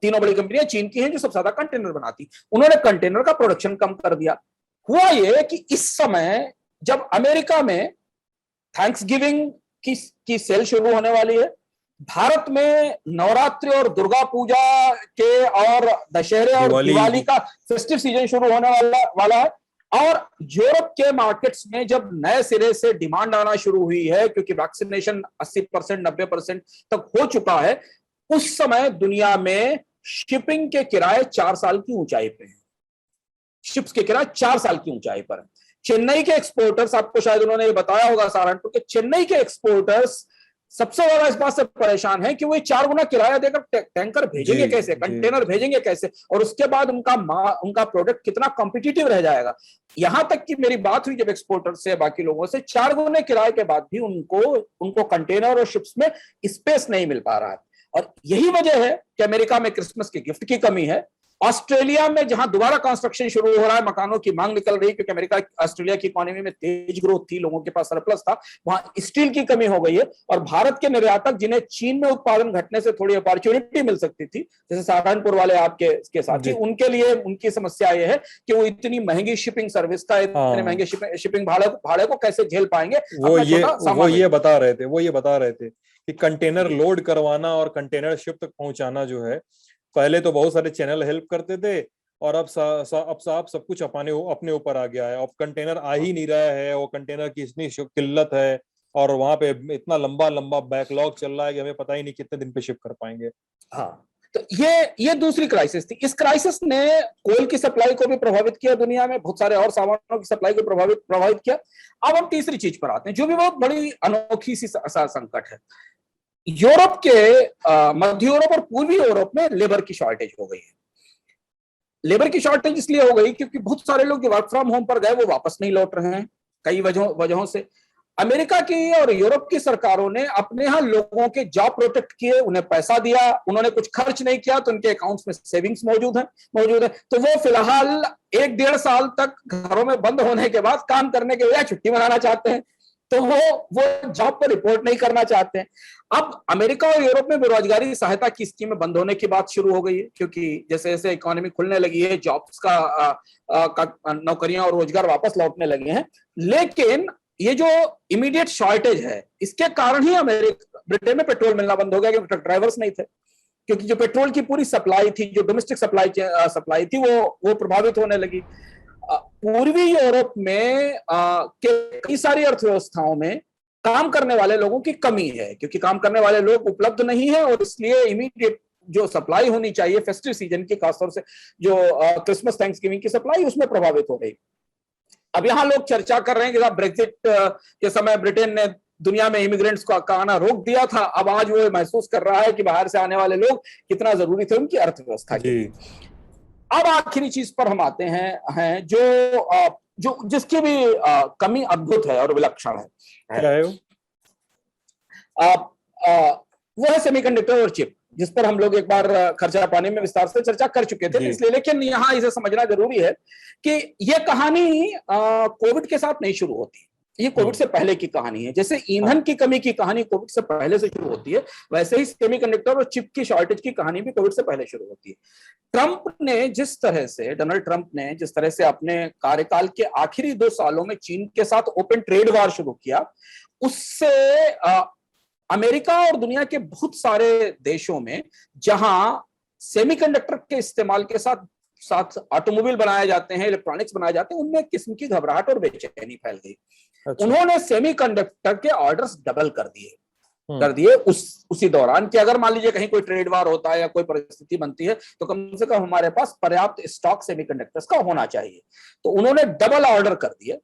3 बड़ी कंपनियां चीन की हैं जो सबसे ज्यादा कंटेनर बनाती। उन्होंने कंटेनर का प्रोडक्शन कम कर दिया। हुआ ये कि इस समय जब अमेरिका में थैंक्सगिविंग की सेल शुरू होने वाली है, भारत में नवरात्रि और दुर्गा पूजा के और दशहरे और दिवाली का फेस्टिव सीजन शुरू होने वाला है, और यूरोप के मार्केट्स में जब नए सिरे से डिमांड आना शुरू हुई है क्योंकि वैक्सीनेशन 80% 90% तक हो चुका है, उस समय दुनिया में शिपिंग के किराए 4 साल की ऊंचाई पे हैं। शिप्स के किराए 4 साल की ऊंचाई पर है। चेन्नई के एक्सपोर्टर्स, आपको शायद उन्होंने ये बताया होगा सहारनपुर के, चेन्नई के एक्सपोर्टर्स सबसे ज्यादा इस बात से परेशान है कि वो 4 गुना किराया देकर टैंकर भेजेंगे कैसे, कंटेनर भेजेंगे कैसे, और उसके बाद उनका प्रोडक्ट कितना कॉम्पिटिटिव रह जाएगा। यहां तक कि मेरी बात हुई जब एक्सपोर्टर से, बाकी लोगों से, 4 गुने किराए के बाद भी उनको कंटेनर और शिप्स में स्पेस नहीं मिल पा रहा है। और यही वजह है कि अमेरिका में क्रिसमस के गिफ्ट की कमी है। ऑस्ट्रेलिया में जहां दोबारा कंस्ट्रक्शन शुरू हो रहा है, मकानों की मांग निकल रही है क्योंकि अमेरिका ऑस्ट्रेलिया की इकोनॉमी में तेज ग्रोथ थी, लोगों के पास सरप्लस था, वहां स्टील की कमी हो गई है। और भारत के निर्यातक जिन्हें चीन में उत्पादन घटने से थोड़ी अपॉर्चुनिटी मिल सकती थी, जैसे सहारनपुर वाले आपके साथी, उनके लिए उनकी समस्या यह है कि वो इतनी महंगी शिपिंग सर्विस का, इतने महंगे शिपिंग भाड़े को कैसे झेल पाएंगे। वो ये बता रहे थे कि कंटेनर लोड करवाना और कंटेनर शिप तक पहुंचाना जो है, पहले तो बहुत सारे चैनल हेल्प करते थे और अब साहब सब कुछ अपने ऊपर आ गया है। अब कंटेनर आ ही नहीं रहा है, वो कंटेनर की इतनी किल्लत है और वहां पे इतना लंबा बैकलॉग चल रहा है कि हमें पता ही नहीं कितने दिन पे शिप कर पाएंगे। हाँ, तो ये दूसरी क्राइसिस थी। इस क्राइसिस ने कोल की सप्लाई को भी प्रभावित किया, दुनिया में बहुत सारे और सामानों की सप्लाई को प्रभावित किया। अब हम तीसरी चीज पर आते हैं जो भी बहुत बड़ी अनोखी सी संकट है। यूरोप के मध्य यूरोप और पूर्वी यूरोप में लेबर की शॉर्टेज हो गई है। लेबर की शॉर्टेज इसलिए हो गई क्योंकि बहुत सारे लोग जो वर्क फ्रॉम होम पर गए वो वापस नहीं लौट रहे हैं, कई वजहों से। अमेरिका की और यूरोप की सरकारों ने अपने यहां लोगों के जॉब प्रोटेक्ट किए, उन्हें पैसा दिया, उन्होंने कुछ खर्च नहीं किया तो उनके अकाउंट्स में सेविंग्स मौजूद है। तो वो फिलहाल 1-1.5 साल तक घरों में बंद होने के बाद काम करने के बजाय छुट्टी मनाना चाहते हैं, तो वो जॉब पर रिपोर्ट नहीं करना चाहते हैं। अब अमेरिका और यूरोप में बेरोजगारी सहायता की स्कीमें बंद होने की बात शुरू हो गई है क्योंकि जैसे जैसे इकोनॉमी खुलने लगी है, जॉब्स का नौकरियां और रोजगार वापस लौटने लगे हैं। लेकिन ये जो इमीडिएट शॉर्टेज है, इसके कारण ही ब्रिटेन में पेट्रोल मिलना बंद हो गया क्योंकि ट्रक ड्राइवर्स नहीं थे, क्योंकि जो पेट्रोल की पूरी सप्लाई थी, जो डोमेस्टिक सप्लाई थी, वो प्रभावित होने लगी। पूर्वी यूरोप में कई सारी अर्थव्यवस्थाओं में काम करने वाले लोगों की कमी है क्योंकि काम करने वाले लोग उपलब्ध नहीं है और इसलिए इमीडिएट जो सप्लाई होनी चाहिए फेस्टिव सीजन की, खासतौर से जो क्रिसमस थैंक्सगिविंग की सप्लाई, उसमें प्रभावित हो गई। अब यहां लोग चर्चा कर रहे हैं कि ब्रेक्जिट के समय ब्रिटेन ने दुनिया में इमिग्रेंट्स का आना रोक दिया था, अब आज वो महसूस कर रहा है कि बाहर से आने वाले लोग कितना जरूरी थे उनकी अर्थव्यवस्था के लिए। अब आखिरी चीज पर हम आते हैं जो जिसकी भी कमी अद्भुत है और विलक्षण है। वो है सेमीकंडक्टर और चिप, जिस पर हम लोग एक बार खर्चा पानी में विस्तार से चर्चा कर चुके थे, इसलिए। लेकिन यहाँ इसे समझना जरूरी है कि ये कहानी कोविड के साथ नहीं शुरू होती, ये कोविड से पहले की कहानी है। जैसे ईंधन की कमी की कहानी कोविड से पहले से शुरू होती है, वैसे ही सेमीकंडक्टर और चिप की शॉर्टेज की कहानी भी कोविड से पहले शुरू होती है। डोनाल्ड ट्रंप ने जिस तरह से अपने कार्यकाल के आखिरी 2 सालों में चीन के साथ ओपन ट्रेड वार शुरू किया, उससे अमेरिका और दुनिया के बहुत सारे देशों में जहां सेमीकंडक्टर के इस्तेमाल के साथ साथ ऑटोमोबाइल बनाए जाते हैं, इलेक्ट्रॉनिक्स बनाए जाते हैं, उनमें एक किस्म की घबराहट और बेचैनी फैल गई। अच्छा। उन्होंने सेमीकंडक्टर के ऑर्डर्स डबल कर दिए उसी दौरान, कि अगर मान लीजिए कहीं कोई ट्रेड वार होता है या कोई परिस्थिति बनती है तो कम से कम हमारे पास पर्याप्त स्टॉक सेमीकंडक्टर्स का होना चाहिए। तो उन्होंने डबल ऑर्डर कर दिए।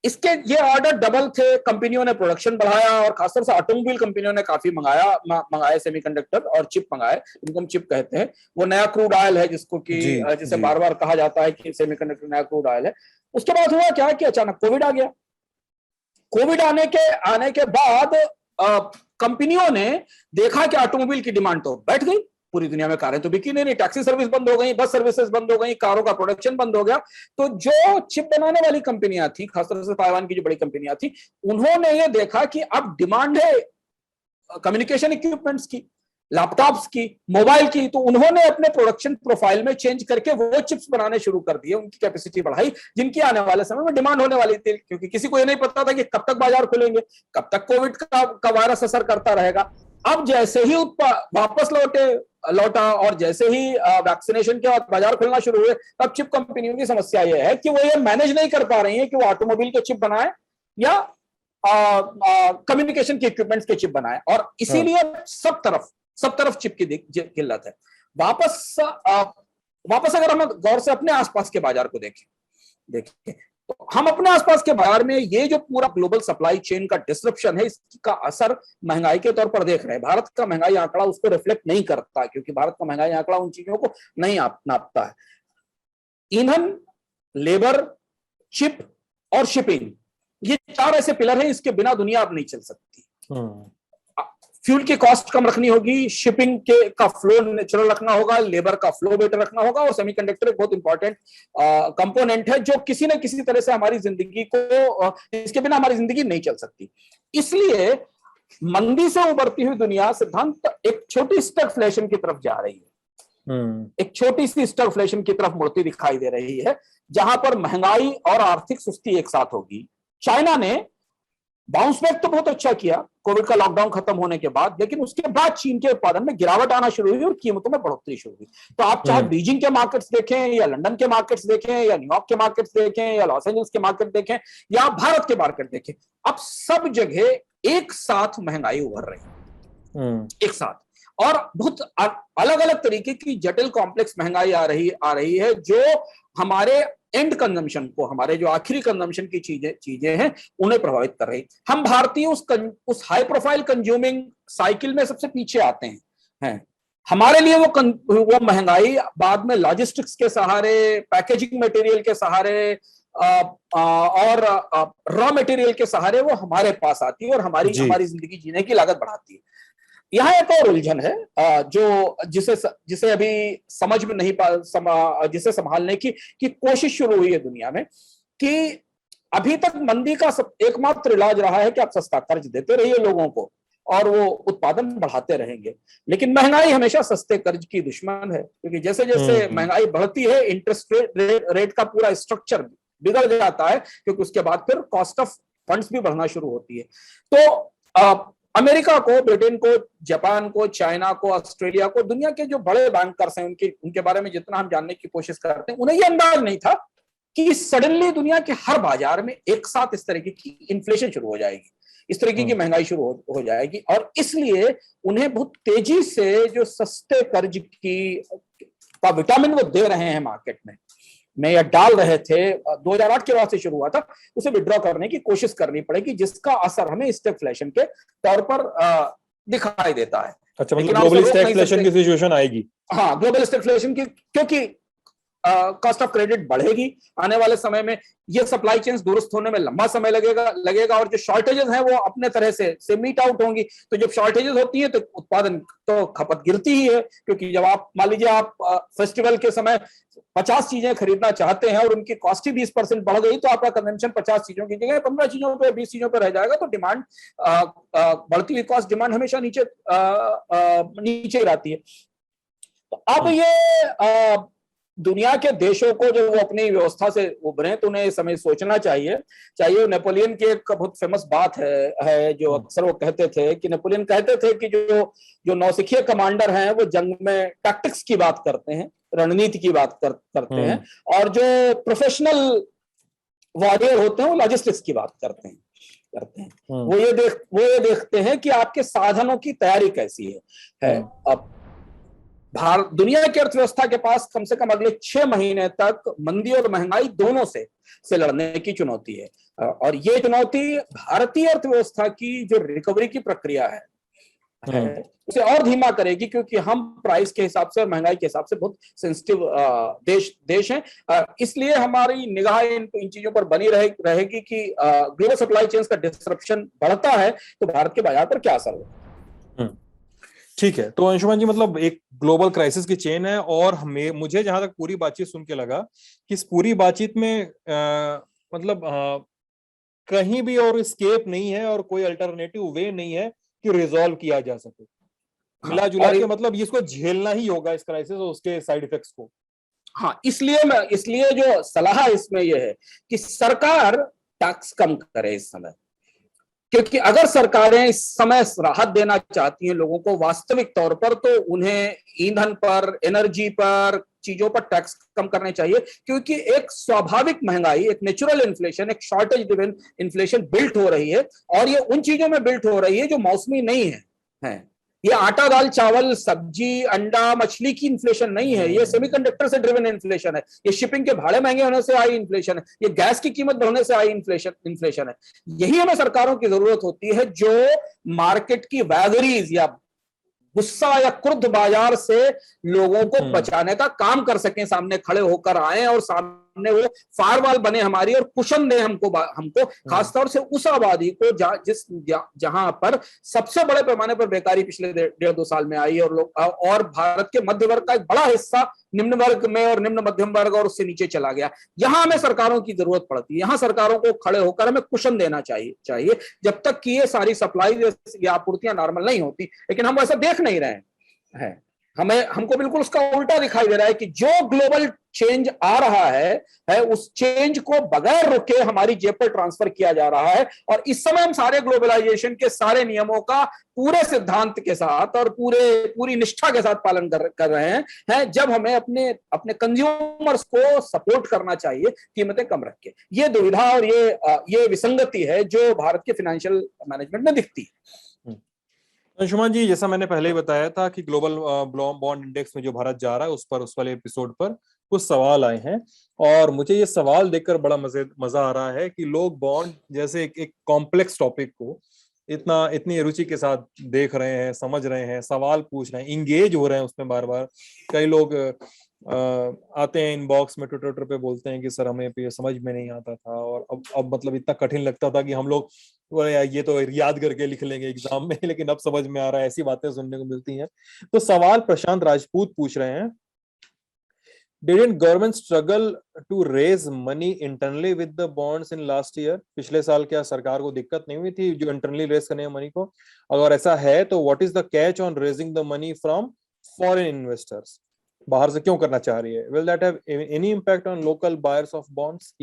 इसके ये ऑर्डर डबल थे, कंपनियों ने प्रोडक्शन बढ़ाया और खासतौर से ऑटोमोबाइल कंपनियों ने काफी मंगाए सेमीकंडक्टर और चिप मंगाए, जिनको हम चिप कहते हैं। वो नया क्रूड ऑयल है जिसको कि जिसे बार बार कहा जाता है कि सेमीकंडक्टर नया क्रूड ऑयल है। उसके बाद हुआ क्या कि अचानक कोविड आ गया। कोविड आने के बाद कंपनियों ने देखा कि ऑटोमोबाइल की डिमांड तो बैठ गई, पूरी दुनिया में कारें तो बिकी नहीं, टैक्सी सर्विस बंद हो गई, बस सर्विसेज बंद हो गई, कारों का प्रोडक्शन बंद हो गया। तो जो चिप बनाने वाली कंपनियां थी, खासतौर से ताइवान की जो बड़ी कंपनियां थी, उन्होंने ये देखा कि अब डिमांड है कम्युनिकेशन इक्विपमेंट्स की, लैपटॉप्स की, मोबाइल की। तो उन्होंने अपने प्रोडक्शन प्रोफाइल में चेंज करके वो चिप्स बनाने शुरू कर दिए, उनकी कैपेसिटी बढ़ाई, जिनकी आने वाले समय में डिमांड होने वाली थी, क्योंकि किसी को ये नहीं पता था कि कब तक बाजार खुलेंगे, कब तक कोविड का वायरस असर करता रहेगा। अब जैसे ही वापस लौटा और जैसे ही वैक्सीनेशन के बाद बाजार खुलना शुरू हुए, तब चिप कंपनियों की समस्या यह है कि वो ये मैनेज नहीं कर पा रही है कि वो ऑटोमोबाइल के चिप बनाए या कम्युनिकेशन के इक्विपमेंट्स के चिप बनाए, और इसीलिए सब तरफ चिप की किल्लत है। वापस अगर हम गौर से अपने आसपास के बाजार को देखें तो हम अपने आसपास के बाजार में ये जो पूरा ग्लोबल सप्लाई चेन का डिसरप्शन है, इसका असर महंगाई के तौर पर देख रहे हैं। भारत का महंगाई आंकड़ा उसको रिफ्लेक्ट नहीं करता, क्योंकि भारत का महंगाई आंकड़ा उन चीजों को नहीं नापता है। ईंधन, लेबर, चिप और शिपिंग, ये 4 ऐसे पिलर हैं, इसके बिना दुनिया अब नहीं चल सकती। फ्यूल की कॉस्ट कम रखनी होगी, शिपिंग का फ्लो नेचुरल रखना होगा, लेबर का फ्लो बेटर रखना होगा, और सेमीकंडक्टर एक बहुत इंपॉर्टेंट कंपोनेंट है जो किसी न किसी तरह से हमारी जिंदगी को, इसके बिना हमारी जिंदगी नहीं चल सकती। इसलिए मंदी से उभरती हुई दुनिया सिद्धांत एक छोटी स्टैगफ्लेशन की तरफ जा रही है, एक छोटी सी स्टैगफ्लेशन की तरफ मुड़ती दिखाई दे रही है, जहां पर महंगाई और आर्थिक सुस्ती एक साथ होगी। चाइना ने बाउंस बैक तो बहुत अच्छा किया कोविड का लॉकडाउन खत्म होने के बाद, लेकिन उसके बाद चीन के उत्पादन में गिरावट आना शुरू हुई और कीमतों में बढ़ोतरी शुरू हुई। तो आप चाहे बीजिंग के मार्केट्स देखें या लंदन के मार्केट्स देखें या न्यूयॉर्क के मार्केट्स देखें या लॉस एंजल्स के मार्केट देखें या भारत के मार्केट देखें, अब सब जगह एक साथ महंगाई उभर रही है, एक साथ, और बहुत अलग अलग तरीके की जटिल कॉम्प्लेक्स महंगाई आ रही है, जो हमारे एंड कंजम्पशन को, हमारे जो आखिरी कंजम्पशन की चीजें हैं, उन्हें प्रभावित कर रही। हम भारतीय उस हाई प्रोफाइल कंज्यूमिंग साइकिल में सबसे पीछे आते हैं। हमारे लिए वो महंगाई बाद में लॉजिस्टिक्स के सहारे, पैकेजिंग मटेरियल के सहारे और रॉ मटेरियल के सहारे वो हमारे पास आती है और हमारी जिंदगी जीने की लागत बढ़ाती है। यहाँ एक और उलझन है जो जिसे अभी समझ में नहीं जिसे संभालने की कोशिश शुरू हुई है दुनिया में, कि अभी तक मंदी का एकमात्र इलाज रहा है कि आप सस्ता कर्ज देते रहिए लोगों को और वो उत्पादन बढ़ाते रहेंगे। लेकिन महंगाई हमेशा सस्ते कर्ज की दुश्मन है, क्योंकि जैसे जैसे महंगाई बढ़ती है, इंटरेस्ट रेट का पूरा स्ट्रक्चर बिगड़ जाता है, क्योंकि उसके बाद फिर कॉस्ट ऑफ फंड्स भी बढ़ना शुरू होती है। तो अमेरिका को, ब्रिटेन को, जापान को, चाइना को, ऑस्ट्रेलिया को, दुनिया के जो बड़े बैंकर्स हैं उनके बारे में जितना हम जानने की कोशिश करते हैं, उन्हें यह अंदाज नहीं था कि सडनली दुनिया के हर बाजार में एक साथ इस तरीके की इन्फ्लेशन शुरू हो जाएगी, इस तरीके की महंगाई शुरू हो जाएगी। और इसलिए उन्हें बहुत तेजी से जो सस्ते कर्ज का विटामिन वो दे रहे हैं मार्केट में या डाल रहे थे, 2008 के बाद से शुरू हुआ था, उसे विड्रॉ करने की कोशिश करनी पड़ेगी, जिसका असर हमें स्टैगफ्लेशन के तौर पर दिखाई देता है। अच्छा, मतलब ग्लोबल स्टैगफ्लेशन की सिचुएशन आएगी। हाँ, ग्लोबल स्टैगफ्लेशन की, क्योंकि कॉस्ट ऑफ क्रेडिट बढ़ेगी आने वाले समय में, ये सप्लाई चेन्स दुरुस्त होने में लंबा समय लगेगा और जो शॉर्टेजेस हैं वो अपने तरह से मीट आउट होंगी। तो जब शॉर्टेजेस होती है तो उत्पादन तो खपत गिरती ही है, क्योंकि जब आप मान लीजिए आप फेस्टिवल के समय 50 चीजें खरीदना चाहते हैं और उनकी कॉस्ट ही 20% बढ़ गई, तो आपका कंजम्पशन 50 चीजों की जगह 15 चीजों पे 20 चीजों पे रह जाएगा। तो डिमांड बढ़ती हुई कॉस्ट डिमांड हमेशा नीचे ही रहती है। तो अब ये दुनिया के देशों को जो वो अपनी व्यवस्था से उभरे तो उन्हें समय सोचना चाहिए। नेपोलियन की एक बहुत फेमस बात है जो अक्सर वो कहते थे कि नेपोलियन कहते थे कि जो नौसिखिए कमांडर हैं वो जंग में टैक्टिक्स की बात करते हैं, रणनीति की बात करते हैं, और जो प्रोफेशनल वॉरियर होते हैं वो लॉजिस्टिक्स की बात करते हैं। वो ये देखते हैं कि आपके साधनों की तैयारी कैसी है। अब दुनिया की अर्थव्यवस्था के पास कम से कम अगले 6 महीने तक मंदी और महंगाई दोनों से लड़ने की चुनौती है, और ये चुनौती भारतीय अर्थव्यवस्था की जो रिकवरी की प्रक्रिया है उसे और धीमा करेगी, क्योंकि हम प्राइस के हिसाब से और महंगाई के हिसाब से बहुत सेंसिटिव देश हैं। इसलिए हमारी निगाह इन चीजों पर बनी रहेगी कि ग्लोबल सप्लाई चेन्स का डिसरप्शन बढ़ता है तो भारत के बाजार पर क्या असर होगा। ठीक है, तो अंशुमान जी मतलब एक ग्लोबल क्राइसिस की चेन है, और मुझे जहां तक पूरी बातचीत सुन के लगा कि इस पूरी बातचीत में मतलब कहीं भी और स्केप नहीं है और कोई अल्टरनेटिव वे नहीं है कि रिजॉल्व किया जा सके। मिला जुला के मतलब इसको झेलना ही होगा, इस क्राइसिस और उसके साइड इफेक्ट्स को। हाँ, इसलिए जो सलाह इसमें यह है कि सरकार टैक्स कम करे इस समय, क्योंकि अगर सरकारें इस समय राहत देना चाहती हैं लोगों को वास्तविक तौर पर, तो उन्हें ईंधन पर, एनर्जी पर, चीजों पर टैक्स कम करने चाहिए, क्योंकि एक स्वाभाविक महंगाई, एक नेचुरल इन्फ्लेशन, एक शॉर्टेज ड्रिवन इन्फ्लेशन बिल्ट हो रही है, और ये उन चीजों में बिल्ट हो रही है जो मौसमी नहीं है। ये आटा, दाल, चावल, सब्जी, अंडा, मछली की इन्फ्लेशन नहीं है, ये सेमीकंडक्टर से ड्रिवन इन्फ्लेशन है, ये शिपिंग के भाड़े महंगे होने से आई इन्फ्लेशन है, ये गैस की कीमत बढ़ने से आई इन्फ्लेशन है। यही हमें सरकारों की जरूरत होती है जो मार्केट की वैगरीज या गुस्सा या क्रुद्ध बाजार से लोगों को बचाने का काम कर सकें, सामने खड़े होकर आए और सामने वो फायरवॉल बने हमारी और कुशन दे हमको खासतौर से उस आबादी को जहां पर सबसे बड़े पैमाने पर बेकारी पिछले 1.5-2 साल में आई, और भारत के मध्य वर्ग का एक बड़ा हिस्सा निम्न वर्ग में और निम्न मध्यम वर्ग और उससे नीचे चला गया। यहां हमें सरकारों की जरूरत पड़ती है, यहां सरकारों को खड़े होकर हमें कुशन देना चाहिए जब तक कि ये सारी सप्लाई या आपूर्तियां नॉर्मल नहीं होती। लेकिन हम वैसा देख नहीं रहे हैं, हमको बिल्कुल उसका उल्टा दिखाई दे रहा है कि जो ग्लोबल चेंज आ रहा है उस चेंज को बगैर रुके हमारी जेब पर ट्रांसफर किया जा रहा है, और इस समय हम सारे ग्लोबलाइजेशन के सारे नियमों का पूरे सिद्धांत के साथ और पूरी निष्ठा के साथ पालन कर रहे हैं, जब हमें अपने कंज्यूमर्स को सपोर्ट करना चाहिए कीमतें कम रख के। ये दुविधा और ये विसंगति है जो भारत के फाइनेंशियल मैनेजमेंट में दिखती है। अंशुमान जी, जैसा मैंने पहले ही बताया था कि ग्लोबल बॉन्ड इंडेक्स में जो भारत जा रहा है उस वाले एपिसोड पर कुछ सवाल आए हैं, और मुझे ये सवाल देखकर बड़ा मजा आ रहा है कि लोग बॉन्ड जैसे एक कॉम्प्लेक्स टॉपिक को इतनी रुचि के साथ देख रहे हैं, समझ रहे हैं, सवाल पूछ रहे हैं, इंगेज हो रहे हैं उसमें बार बार। कई लोग आते हैं इनबॉक्स में, ट्विटर पे बोलते हैं कि सर हमें ये समझ में नहीं आता था, और अब मतलब इतना कठिन लगता था कि हम लोग ये तो याद करके लिख लेंगे एग्जाम में, लेकिन अब समझ में आ रहा है, ऐसी बातें सुनने को मिलती हैं। तो सवाल प्रशांत राजपूत पूछ रहे हैं, Didn't government struggle to raise money internally with the bonds in last year? पिछले साल क्या सरकार को दिक्कत नहीं हुई थी जो इंटरनली रेज करने में मनी को? अगर ऐसा है तो what is the catch on raising the money from foreign investors? बाहर से क्यों करना चाह रही है? Will that have any impact on local buyers of bonds?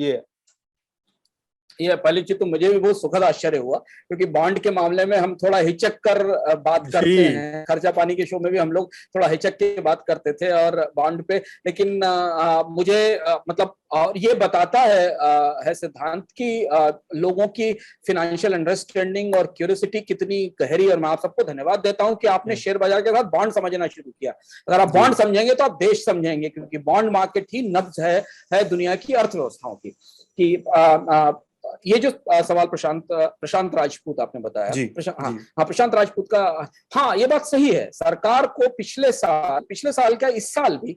ये पहली चीज तो मुझे भी बहुत सुखद आश्चर्य हुआ, क्योंकि बॉन्ड के मामले में हम थोड़ा हिचक कर बात करते हैं। खर्चा पानी के शो में भी हम लोग थोड़ा हिचक के बात करते थे और बॉन्ड पे, लेकिन मुझे मतलब और ये बताता है सिद्धांत की लोगों की फाइनेंशियल अंडरस्टैंडिंग और क्यूरियोसिटी कितनी गहरी। और मैं आप सबको धन्यवाद देता हूं कि आपने शेयर बाजार के साथ बॉन्ड समझना शुरू किया। अगर आप बॉन्ड समझेंगे तो आप देश समझेंगे, क्योंकि बॉन्ड मार्केट ही नब्ज है दुनिया की अर्थव्यवस्थाओं की। ये जो सवाल प्रशांत राजपूत आपने बताया, जी, प्रशांत राजपूत का, हाँ ये बात सही है। सरकार को पिछले साल क्या इस साल भी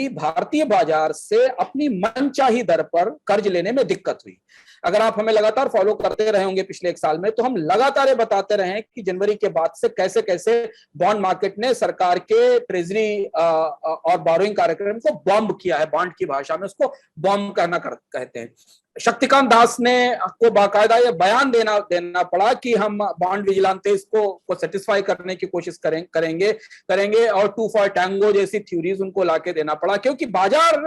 भारतीय बाजार से अपनी मनचाही दर पर कर्ज लेने में दिक्कत हुई। अगर आप हमें लगातार फॉलो करते रहे होंगे पिछले एक साल में, तो हम लगातार ये बताते रहे हैं कि जनवरी के बाद से कैसे कैसे बॉन्ड मार्केट ने सरकार के ट्रेजरी और बोरोइंग कार्यक्रम को बॉम्ब किया है। बॉन्ड की भाषा में उसको बॉम्ब कहते हैं। शक्तिकांत दास ने को बाकायदा ये बयान देना पड़ा कि हम बॉन्ड विजिलेंस को सेटिस्फाई करने की कोशिश करेंगे और 2 फॉर टैंगो जैसी थ्योरीज उनको लाके देना पड़ा, क्योंकि बाजार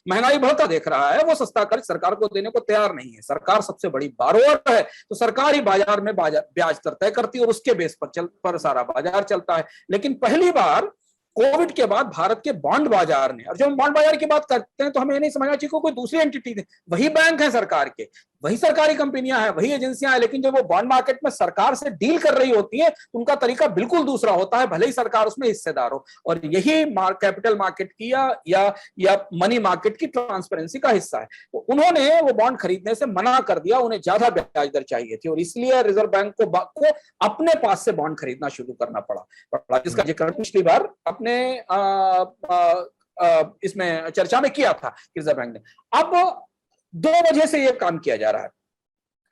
महंगाई बढ़ता देख रहा है, वो सस्ता कर्ज सरकार को देने को तैयार नहीं है। सरकार सबसे बड़ी बारोअर है, तो सरकार ही बाजार में ब्याज दर तय करती है और उसके बेस पर सारा बाजार चलता है। लेकिन पहली बार कोविड के बाद भारत के बॉन्ड बाजार ने, और जब हम बॉन्ड बाजार की बात करते हैं तो हमें ये नहीं समझना चाहिए कोई दूसरी एंटिटी है, वही बैंक है सरकार के, वही सरकारी कंपनियां हैं, वही एजेंसियां हैं, लेकिन जब वो बॉन्ड मार्केट में सरकार से डील कर रही होती है तो उनका तरीका बिल्कुल दूसरा होता है, भले ही सरकार उसमें हिस्सेदार हो। और यही कैपिटल मार्केट की या मनी मार्केट की ट्रांसपेरेंसी का हिस्सा है। तो उन्होंने वो बॉन्ड खरीदने से मना कर दिया, उन्हें ज्यादा ब्याज दर चाहिए थी और इसलिए रिजर्व बैंक को अपने पास से बॉन्ड खरीदना शुरू करना पड़ा, जिसका जिक्र पिछली बार अपने इसमें चर्चा में किया था रिजर्व बैंक ने। अब 2 वजह से यह काम किया जा रहा है।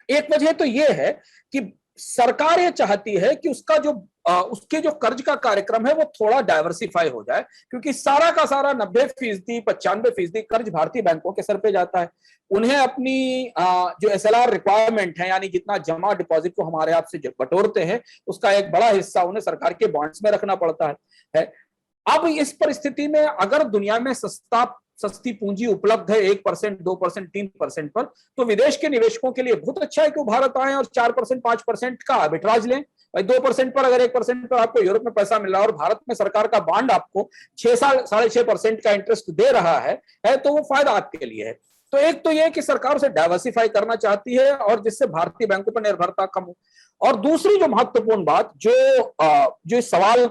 एक वजह तो यह है कि सरकार ये चाहती है कि उसके जो कर्ज का कार्यक्रम है वो थोड़ा डाइवर्सिफाई हो जाए, क्योंकि सारा का सारा 90% 95% कर्ज भारतीय बैंकों के सर पे जाता है। उन्हें अपनी जो SLR रिक्वायरमेंट है, यानी जितना जमा डिपॉजिट को हमारे आपसे बटोरते हैं, उसका एक बड़ा हिस्सा उन्हें सरकार के बॉन्ड्स में रखना पड़ता है। अब इस परिस्थिति में अगर दुनिया में सस्ती पूंजी उपलब्ध है 1%, 2%, 3% पर, तो विदेश के निवेशकों के लिए बहुत अच्छा है कि वो भारत आए और 4%, 5% का आर्बिट्राज लें। भाई 2% पर अगर 1% पर आपको यूरोप में पैसा मिल रहा है और भारत में सरकार का बॉन्ड आपको 6.5% का इंटरेस्ट दे रहा है तो वो फायदा आपके लिए है। तो एक तो यह कि सरकार उसे डाइवर्सिफाई करना चाहती है और जिससे भारतीय बैंकों पर निर्भरता कम हो। और दूसरी जो महत्वपूर्ण बात जो इस सवाल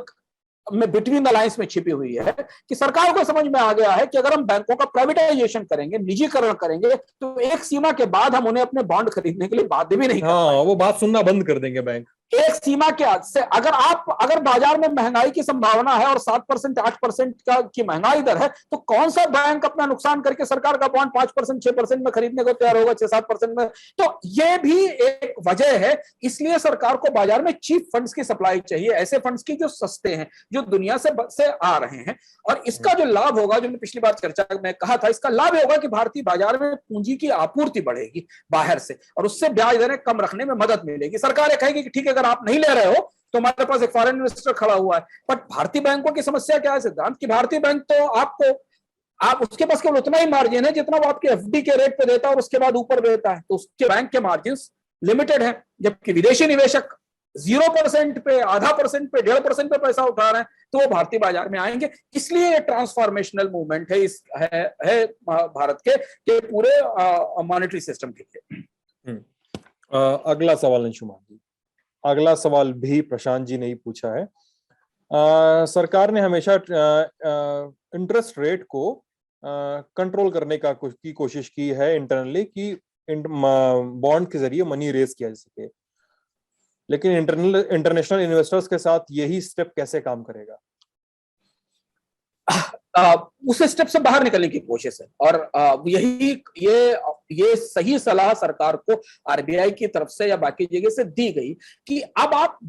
में बिटवीन द लाइंस में छिपी हुई है कि सरकार को समझ में आ गया है कि अगर हम बैंकों का प्राइवेटाइजेशन करेंगे, निजीकरण करेंगे, तो एक सीमा के बाद हम उन्हें अपने बॉन्ड खरीदने के लिए बाध्य भी नहीं कर पाएंगे। वो बात सुनना बंद कर देंगे बैंक। एक सीमा के हद से अगर बाजार में महंगाई की संभावना है और 7%, 8% की महंगाई दर है, तो कौन सा बैंक अपना नुकसान करके सरकार का बॉन्ड 5%, 6% में खरीदने को तैयार होगा, 6-7% में? तो यह भी एक वजह है। इसलिए सरकार को बाजार में चीप फंड्स की सप्लाई चाहिए, ऐसे फंड्स की जो सस्ते हैं, जो दुनिया से आ रहे हैं। और इसका जो लाभ होगा, जो मैंने पिछली बार चर्चा में कहा था, इसका लाभ होगा कि भारतीय बाजार में पूंजी की आपूर्ति बढ़ेगी बाहर से और उससे ब्याज दरें कम रखने में मदद मिलेगी। सरकार कहेगी कि ठीक है, अगर आप नहीं ले रहे हो तो हमारे पास एक फॉरेन इन्वेस्टर खड़ा हुआ है। बट भारतीय बैंकों की समस्या क्या है सिद्धांत, कि भारतीय बैंक तो आप उसके पास केवल उतना ही मार्जिन है जितना वो आपके FD के रेट पे देता है और उसके बाद ऊपर देता है, तो उसके बैंक के मार्जिन लिमिटेड है। जबकि विदेशी निवेशक 0% पे, 0.5% पे, 1.5% पे पैसा उठा रहे हैं, तो वो भारतीय बाजार में आएंगे। इसलिए ये ट्रांसफॉर्मेशनल मूवमेंट है भारत के पूरे मॉनेटरी सिस्टम के लिए। अगला सवाल अंशुमान जी, अगला सवाल भी प्रशांत जी ने ही पूछा है। सरकार ने हमेशा इंटरेस्ट रेट को कंट्रोल करने की कोशिश की है इंटरनली, कि बॉन्ड के जरिए मनी रेज किया जा सके, लेकिन इंटरनेशनल इन्वेस्टर्स के साथ यही स्टेप कैसे काम करेगा? उस स्टेप से बाहर निकलने की कोशिश है और ये सही सलाह सरकार को RBI की तरफ से या बाकी जगह से दी गई कि अब आप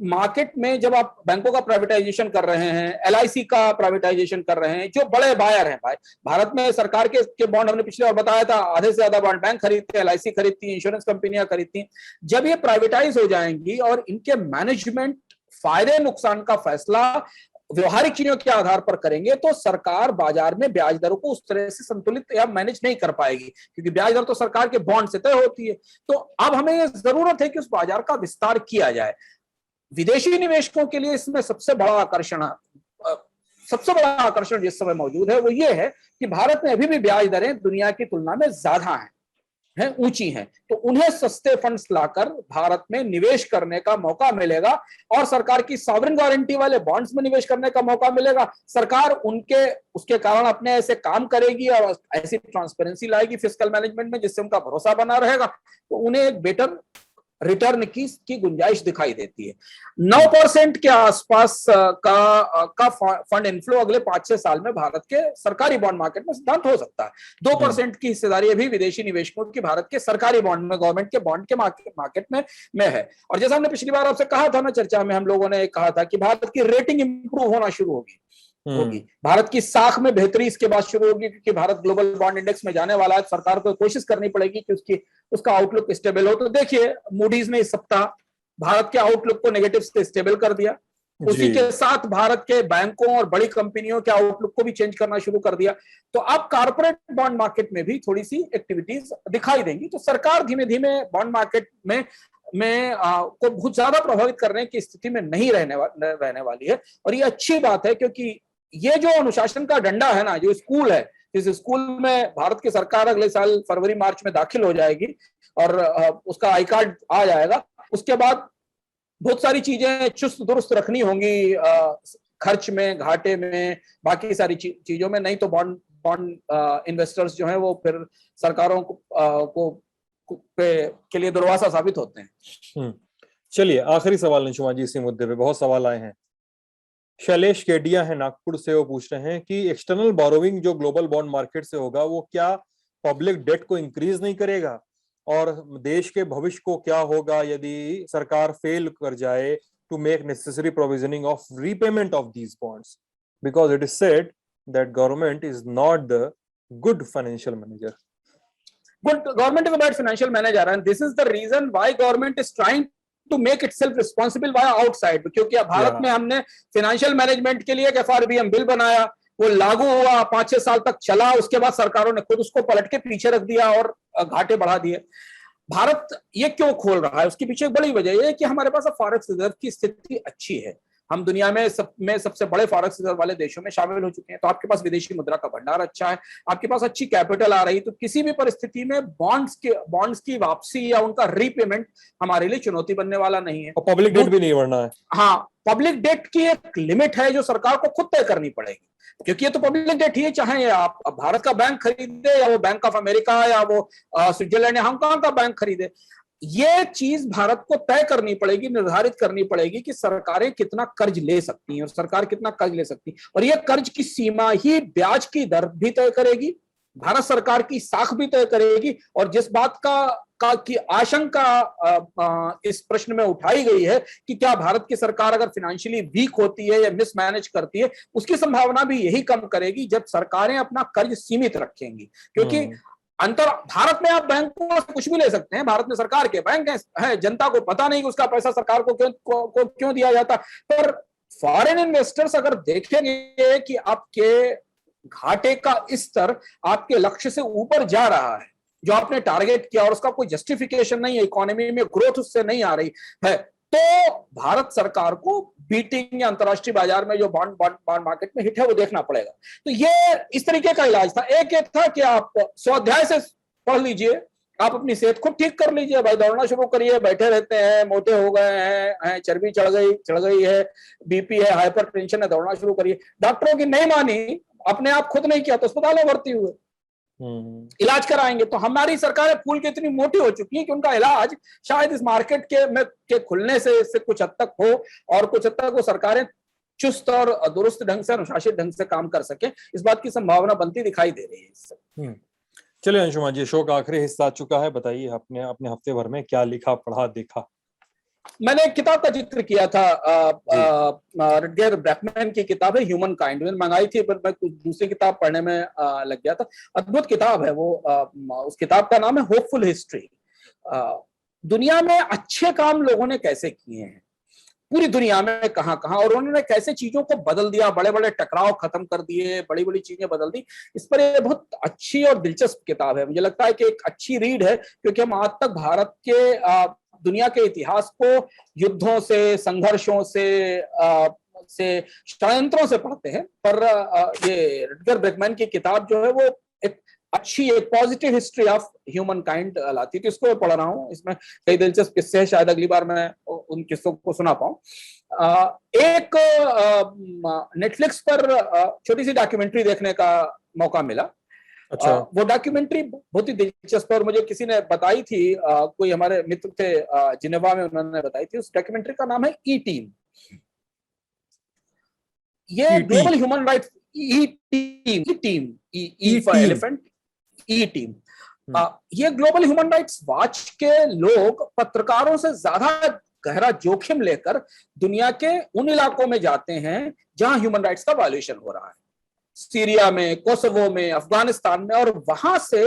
मार्केट में जब आप बैंकों का प्राइवेटाइजेशन कर रहे हैं, LIC का प्राइवेटाइजेशन कर रहे हैं, जो बड़े बायर हैं, भाई भारत में सरकार के बॉन्ड हमने पिछले बार बताया था, आधे से ज्यादा बॉन्ड बैंक खरीदते हैं, LIC खरीदती है, इंश्योरेंस कंपनियां खरीदती हैं। जब ये प्राइवेटाइज हो जाएंगी और इनके मैनेजमेंट फायदे नुकसान का फैसला व्यवहारिक चीजों के आधार पर करेंगे, तो सरकार बाजार में ब्याज दरों को उस तरह से संतुलित या मैनेज नहीं कर पाएगी, क्योंकि ब्याज दर तो सरकार के बॉन्ड से तय होती है। तो अब हमें जरूरत है कि उस बाजार का विस्तार किया जाए। विदेशी निवेशकों के लिए इसमें सबसे बड़ा आकर्षण जिस समय मौजूद है वो ये है कि भारत में अभी भी ब्याज दरें दुनिया की तुलना में ज्यादा हैं। हैं, ऊंची हैं, तो उन्हें सस्ते फंड्स लाकर भारत में निवेश करने का मौका मिलेगा और सरकार की सॉवरेन गारंटी वाले बॉन्ड्स में निवेश करने का मौका मिलेगा। सरकार उनके उसके कारण अपने ऐसे काम करेगी और ऐसी ट्रांसपेरेंसी लाएगी फिस्कल मैनेजमेंट में जिससे उनका भरोसा बना रहेगा, तो उन्हें एक बेटर रिटर्न की गुंजाइश दिखाई देती है। 9% के आसपास का फंड इनफ्लो अगले 5-6 साल में भारत के सरकारी बॉन्ड मार्केट में सिद्धांत हो सकता है। 2% की हिस्सेदारी अभी विदेशी निवेशकों की भारत के सरकारी बॉन्ड में, गवर्नमेंट के बॉन्ड के मार्केट में है। और जैसा हमने पिछली बार आपसे कहा था ना, चर्चा में हम लोगों ने कहा था कि भारत की रेटिंग इंप्रूव होना शुरू होगी, भारत की साख में बेहतरी इसके बाद शुरू होगी, क्योंकि भारत ग्लोबल बॉन्ड इंडेक्स में जाने वाला है। सरकार को कोशिश करनी पड़ेगी कि उसका आउटलुक स्टेबल हो। तो देखिए, मूडीज ने इस सप्ताह भारत के आउटलुक को नेगेटिव से स्टेबल कर दिया, उसी के साथ भारत के बैंकों और बड़ी कंपनियों के आउटलुक को भी चेंज करना शुरू कर दिया। तो अब कॉर्पोरेट बॉन्ड मार्केट में भी थोड़ी सी एक्टिविटीज दिखाई देंगी। तो सरकार धीमे धीमे बॉन्ड मार्केट में को बहुत ज्यादा प्रभावित करने की स्थिति में नहीं रहने वाली है। और ये अच्छी बात है, क्योंकि ये जो अनुशासन का डंडा है ना, जो स्कूल है, इस स्कूल में भारत की सरकार अगले साल फरवरी मार्च में दाखिल हो जाएगी और उसका आई कार्ड आ जाएगा। उसके बाद बहुत सारी चीजें चुस्त दुरुस्त रखनी होंगी, खर्च में, घाटे में, बाकी सारी चीजों में। नहीं तो बॉन्ड इन्वेस्टर्स जो हैं वो फिर सरकारों के लिए दुर्वासा साबित होते हैं। चलिए, आखिरी सवाल अंशुमान जी इसी मुद्दे पे, बहुत सवाल आए हैं। शैलेश केडिया है नागपुर से, वो पूछ रहे हैं कि एक्सटर्नल बोरोइंग जो ग्लोबल बॉन्ड मार्केट से होगा वो क्या पब्लिक डेट को इंक्रीज नहीं करेगा, और देश के भविष्य को क्या होगा यदि सरकार फेल कर जाए to make necessary provisioning of repayment of these bonds, because it is said that government is not the good financial manager. Government is a bad financial manager, and this is the reason why government is trying to make itself responsible by outside। क्योंकि अब भारत में हमने financial management के लिए एक FRBM bill बनाया, वो लागू हुआ, 5-6 साल तक चला, उसके बाद सरकारों ने खुद उसको पलट के पीछे रख दिया और घाटे बढ़ा दिए। भारत ये क्यों खोल रहा है, उसके पीछे एक बड़ी वजह यह है कि हमारे पास फॉरेक्स रिजर्व की स्थिति अच्छी है। हम दुनिया में सबसे बड़े फॉरेक्स रिजर्व वाले देशों में शामिल हो चुके हैं। तो आपके पास विदेशी मुद्रा का भंडार अच्छा है, आपके पास अच्छी कैपिटल आ रही, तो किसी भी परिस्थिति में बॉन्ड्स की वापसी या उनका रीपेमेंट हमारे लिए चुनौती बनने वाला नहीं है। और पब्लिक डेट भी नहीं बढ़ना है। हाँ, पब्लिक डेट की एक लिमिट है जो सरकार को खुद तय करनी पड़ेगी, क्योंकि ये तो पब्लिक डेट ही है, चाहे आप भारत का बैंक खरीदे या वो बैंक ऑफ अमेरिका या वो स्विट्जरलैंड या हांगकांग का बैंक खरीदे। ये चीज भारत को तय करनी पड़ेगी, निर्धारित करनी पड़ेगी कि सरकारें कितना कर्ज ले सकती हैं और सरकार कितना कर्ज ले सकती है। और ये कर्ज की सीमा ही ब्याज की दर भी तय करेगी, भारत सरकार की साख भी तय करेगी। और जिस बात की आशंका इस प्रश्न में उठाई गई है कि क्या भारत की सरकार अगर फाइनेंशियली वीक होती है या मिसमैनेज करती है, उसकी संभावना भी यही कम करेगी जब सरकारें अपना कर्ज सीमित रखेंगी। क्योंकि भारत में आप बैंकों से कुछ भी ले सकते हैं, भारत में सरकार के बैंक है, जनता को पता नहीं कि उसका पैसा सरकार को क्यों दिया जाता। पर फॉरेन इन्वेस्टर्स अगर देखेंगे कि आपके घाटे का स्तर आपके लक्ष्य से ऊपर जा रहा है, जो आपने टारगेट किया, और उसका कोई जस्टिफिकेशन नहीं है, इकोनॉमी में ग्रोथ उससे नहीं आ रही है, तो भारत सरकार को बीटिंग या अंतरराष्ट्रीय बाजार में जो बॉन्ड मार्केट में हिट है वो देखना पड़ेगा। तो ये इस तरीके का इलाज था। एक था कि आप स्वाध्याय से पढ़ लीजिए, आप अपनी सेहत को ठीक कर लीजिए, भाई दौड़ना शुरू करिए, बैठे रहते हैं, मोटे हो गए हैं, चर्बी चढ़ गई है, बीपी है, हाइपर टेंशन है, दौड़ना शुरू करिए। डॉक्टरों की नहीं मानी, अपने आप खुद नहीं किया तो अस्पताल में भर्ती हुए, इलाज कराएंगे। तो हमारी सरकारें फूल के इतनी मोटी हो चुकी है कि उनका इलाज शायद इस मार्केट के खुलने से कुछ हद तक हो, और कुछ हद तक वो सरकारें चुस्त और दुरुस्त ढंग से, अनुशासित ढंग से काम कर सके, इस बात की संभावना बनती दिखाई दे रही है। चलिए अंशुमान जी, शो का आखिरी हिस्सा आ चुका है, बताइए आपने अपने हफ्ते भर में क्या लिखा, पढ़ा, देखा। मैंने एक किताब का जिक्र किया था, रटगर ब्रैकमैन की किताब है ह्यूमन काइंड, मैंने मंगाई थी पर मैं कुछ दूसरी किताब पढ़ने में लग गया था। अद्भुत किताब है वो। उस किताब का नाम है होपफुल हिस्ट्री। दुनिया में अच्छे काम लोगों ने कैसे किए हैं, पूरी दुनिया में कहां कहां, और उन्होंने कैसे चीजों को बदल दिया, बड़े बड़े टकराव खत्म कर दिए, बड़ी बड़ी चीजें बदल दी। इस पर ये बहुत अच्छी और दिलचस्प किताब है। मुझे लगता है कि एक अच्छी रीड है, क्योंकि हम आज तक भारत के दुनिया के इतिहास को युद्धों से, संघर्षों से षड्यंत्रों से पढ़ते हैं, पर ये रटगर ब्रैकमैन की किताब जो है वो एक अच्छी एक positive history of human kind लाती थी। इसको मैं पढ़ रहा हूँ, इसमें कई दिलचस्प किस्से हैं, शायद अगली बार मैं उन किस्सों को सुना पाऊं। एक नेटफ्लिक्स पर छोटी सी डॉक्यूमेंट्री देखने का मौका मिला। अच्छा। वो डॉक्यूमेंट्री बहुत ही दिलचस्प और मुझे किसी ने बताई थी, कोई हमारे मित्र थे जिनेवा में, उन्होंने बताई थी। उस डॉक्यूमेंट्री का नाम है ई टीम। ये ET. Global human rights, E team, E team, E for elephant, E team. ये ग्लोबल ह्यूमन राइट्स वॉच के लोग पत्रकारों से ज्यादा गहरा जोखिम लेकर दुनिया के उन इलाकों में जाते हैं जहां ह्यूमन राइट्स का वायलेशन हो रहा है, सीरिया में, कोसोवो में, अफगानिस्तान में, और वहां से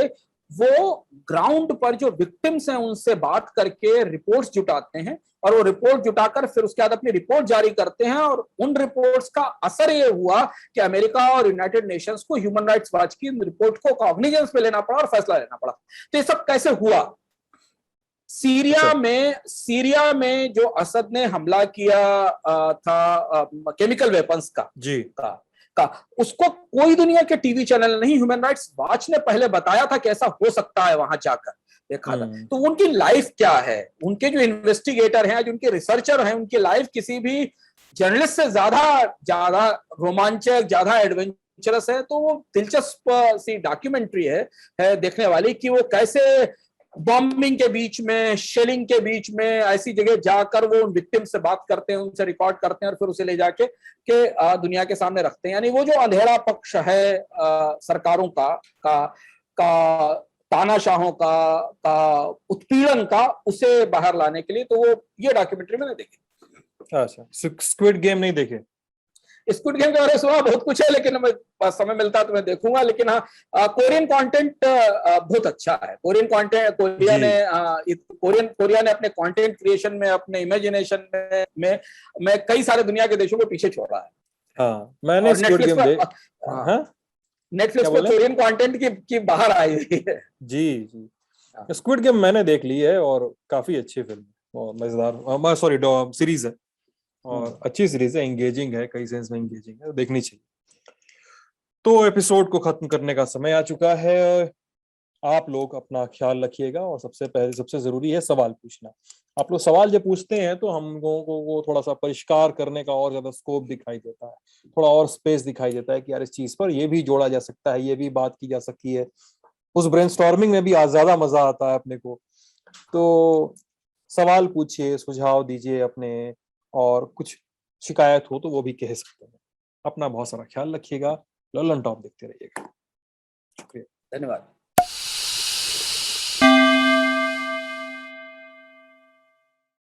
वो ग्राउंड पर जो विक्टिम्स हैं उनसे बात करके रिपोर्ट्स जुटाते हैं, और वो रिपोर्ट जुटाकर फिर उसके बाद अपनी रिपोर्ट जारी करते हैं। और उन रिपोर्ट्स का असर ये हुआ कि अमेरिका और यूनाइटेड नेशंस को ह्यूमन राइट्स वॉच की रिपोर्ट को कॉग्निजेंस में लेना पड़ा और फैसला लेना पड़ा। तो ये सब कैसे हुआ? सीरिया में जो असद ने हमला किया था केमिकल वेपन्स का, उसको कोई दुनिया के टीवी चैनल नहीं, ह्यूमन राइट्स वॉच ने पहले बताया था कि ऐसा हो सकता है, वहां जाकर देखा था। तो उनकी लाइफ क्या है, उनके जो इन्वेस्टिगेटर हैं, जो उनके रिसर्चर हैं, उनकी लाइफ किसी भी जर्नलिस्ट से ज्यादा रोमांचक, ज्यादा एडवेंचरस है। तो वो दिलचस्प सी डॉक्यूमेंट्री है देखने वाली, कि वो कैसे बॉम्बिंग के बीच में, शेलिंग के बीच में ऐसी जगह जाकर वो उन विक्टिम से बात करते हैं, उनसे रिकॉर्ड करते हैं, और फिर उसे ले जाके दुनिया के सामने रखते हैं। यानी वो जो अंधेरा पक्ष है सरकारों का तानाशाहों का उत्पीड़न का, उसे बाहर लाने के लिए, तो वो ये डॉक्यूमेंट्री मैंने देखी। अच्छा, स्क्विड गेम नहीं देखे? स्क्विड गेम के बारे में सुना बहुत कुछ है, लेकिन मैं समय मिलता तो मैं देखूंगा। लेकिन हाँ, कोरियन कंटेंट बहुत अच्छा है। कोरियन कंटेंट, कोरिया ने अपने कंटेंट क्रिएशन में, अपने इमेजिनेशन में कई सारे दुनिया के देशों को पीछे छोड़ा है। हाँ, मैंने स्क्विड गेम नेटफ्लिक्स पर कोरियन कंटेंट की बाहर आई हुई है। जी, स्क्विड गेम मैंने देख ली है और काफी अच्छी फिल्म और मजेदार, सॉरी सीरीज है, और अच्छी सीरीज है, एंगेजिंग है, कई सेंस में एंगेजिंग है, देखनी चाहिए। तो एपिसोड को खत्म करने का समय आ चुका है। आप लोग अपना ख्याल रखिएगा, और सबसे जरूरी है सवाल पूछना। आप लोग सवाल जब पूछते हैं तो हम लोगों को वो थोड़ा सा परिष्कार करने का और ज्यादा स्कोप दिखाई देता है, थोड़ा और स्पेस दिखाई देता है कि यार इस चीज पर ये भी जोड़ा जा सकता है, ये भी बात की जा सकती है। उस ब्रेनस्टॉर्मिंग में भी ज्यादा मजा आता है अपने को। तो सवाल पूछिए, सुझाव दीजिए अपने, और कुछ शिकायत हो तो वो भी कह सकते हैं। अपना बहुत सारा ख्याल रखिएगा। ललन टॉप देखते रहिएगा। शुक्रिया, धन्यवाद।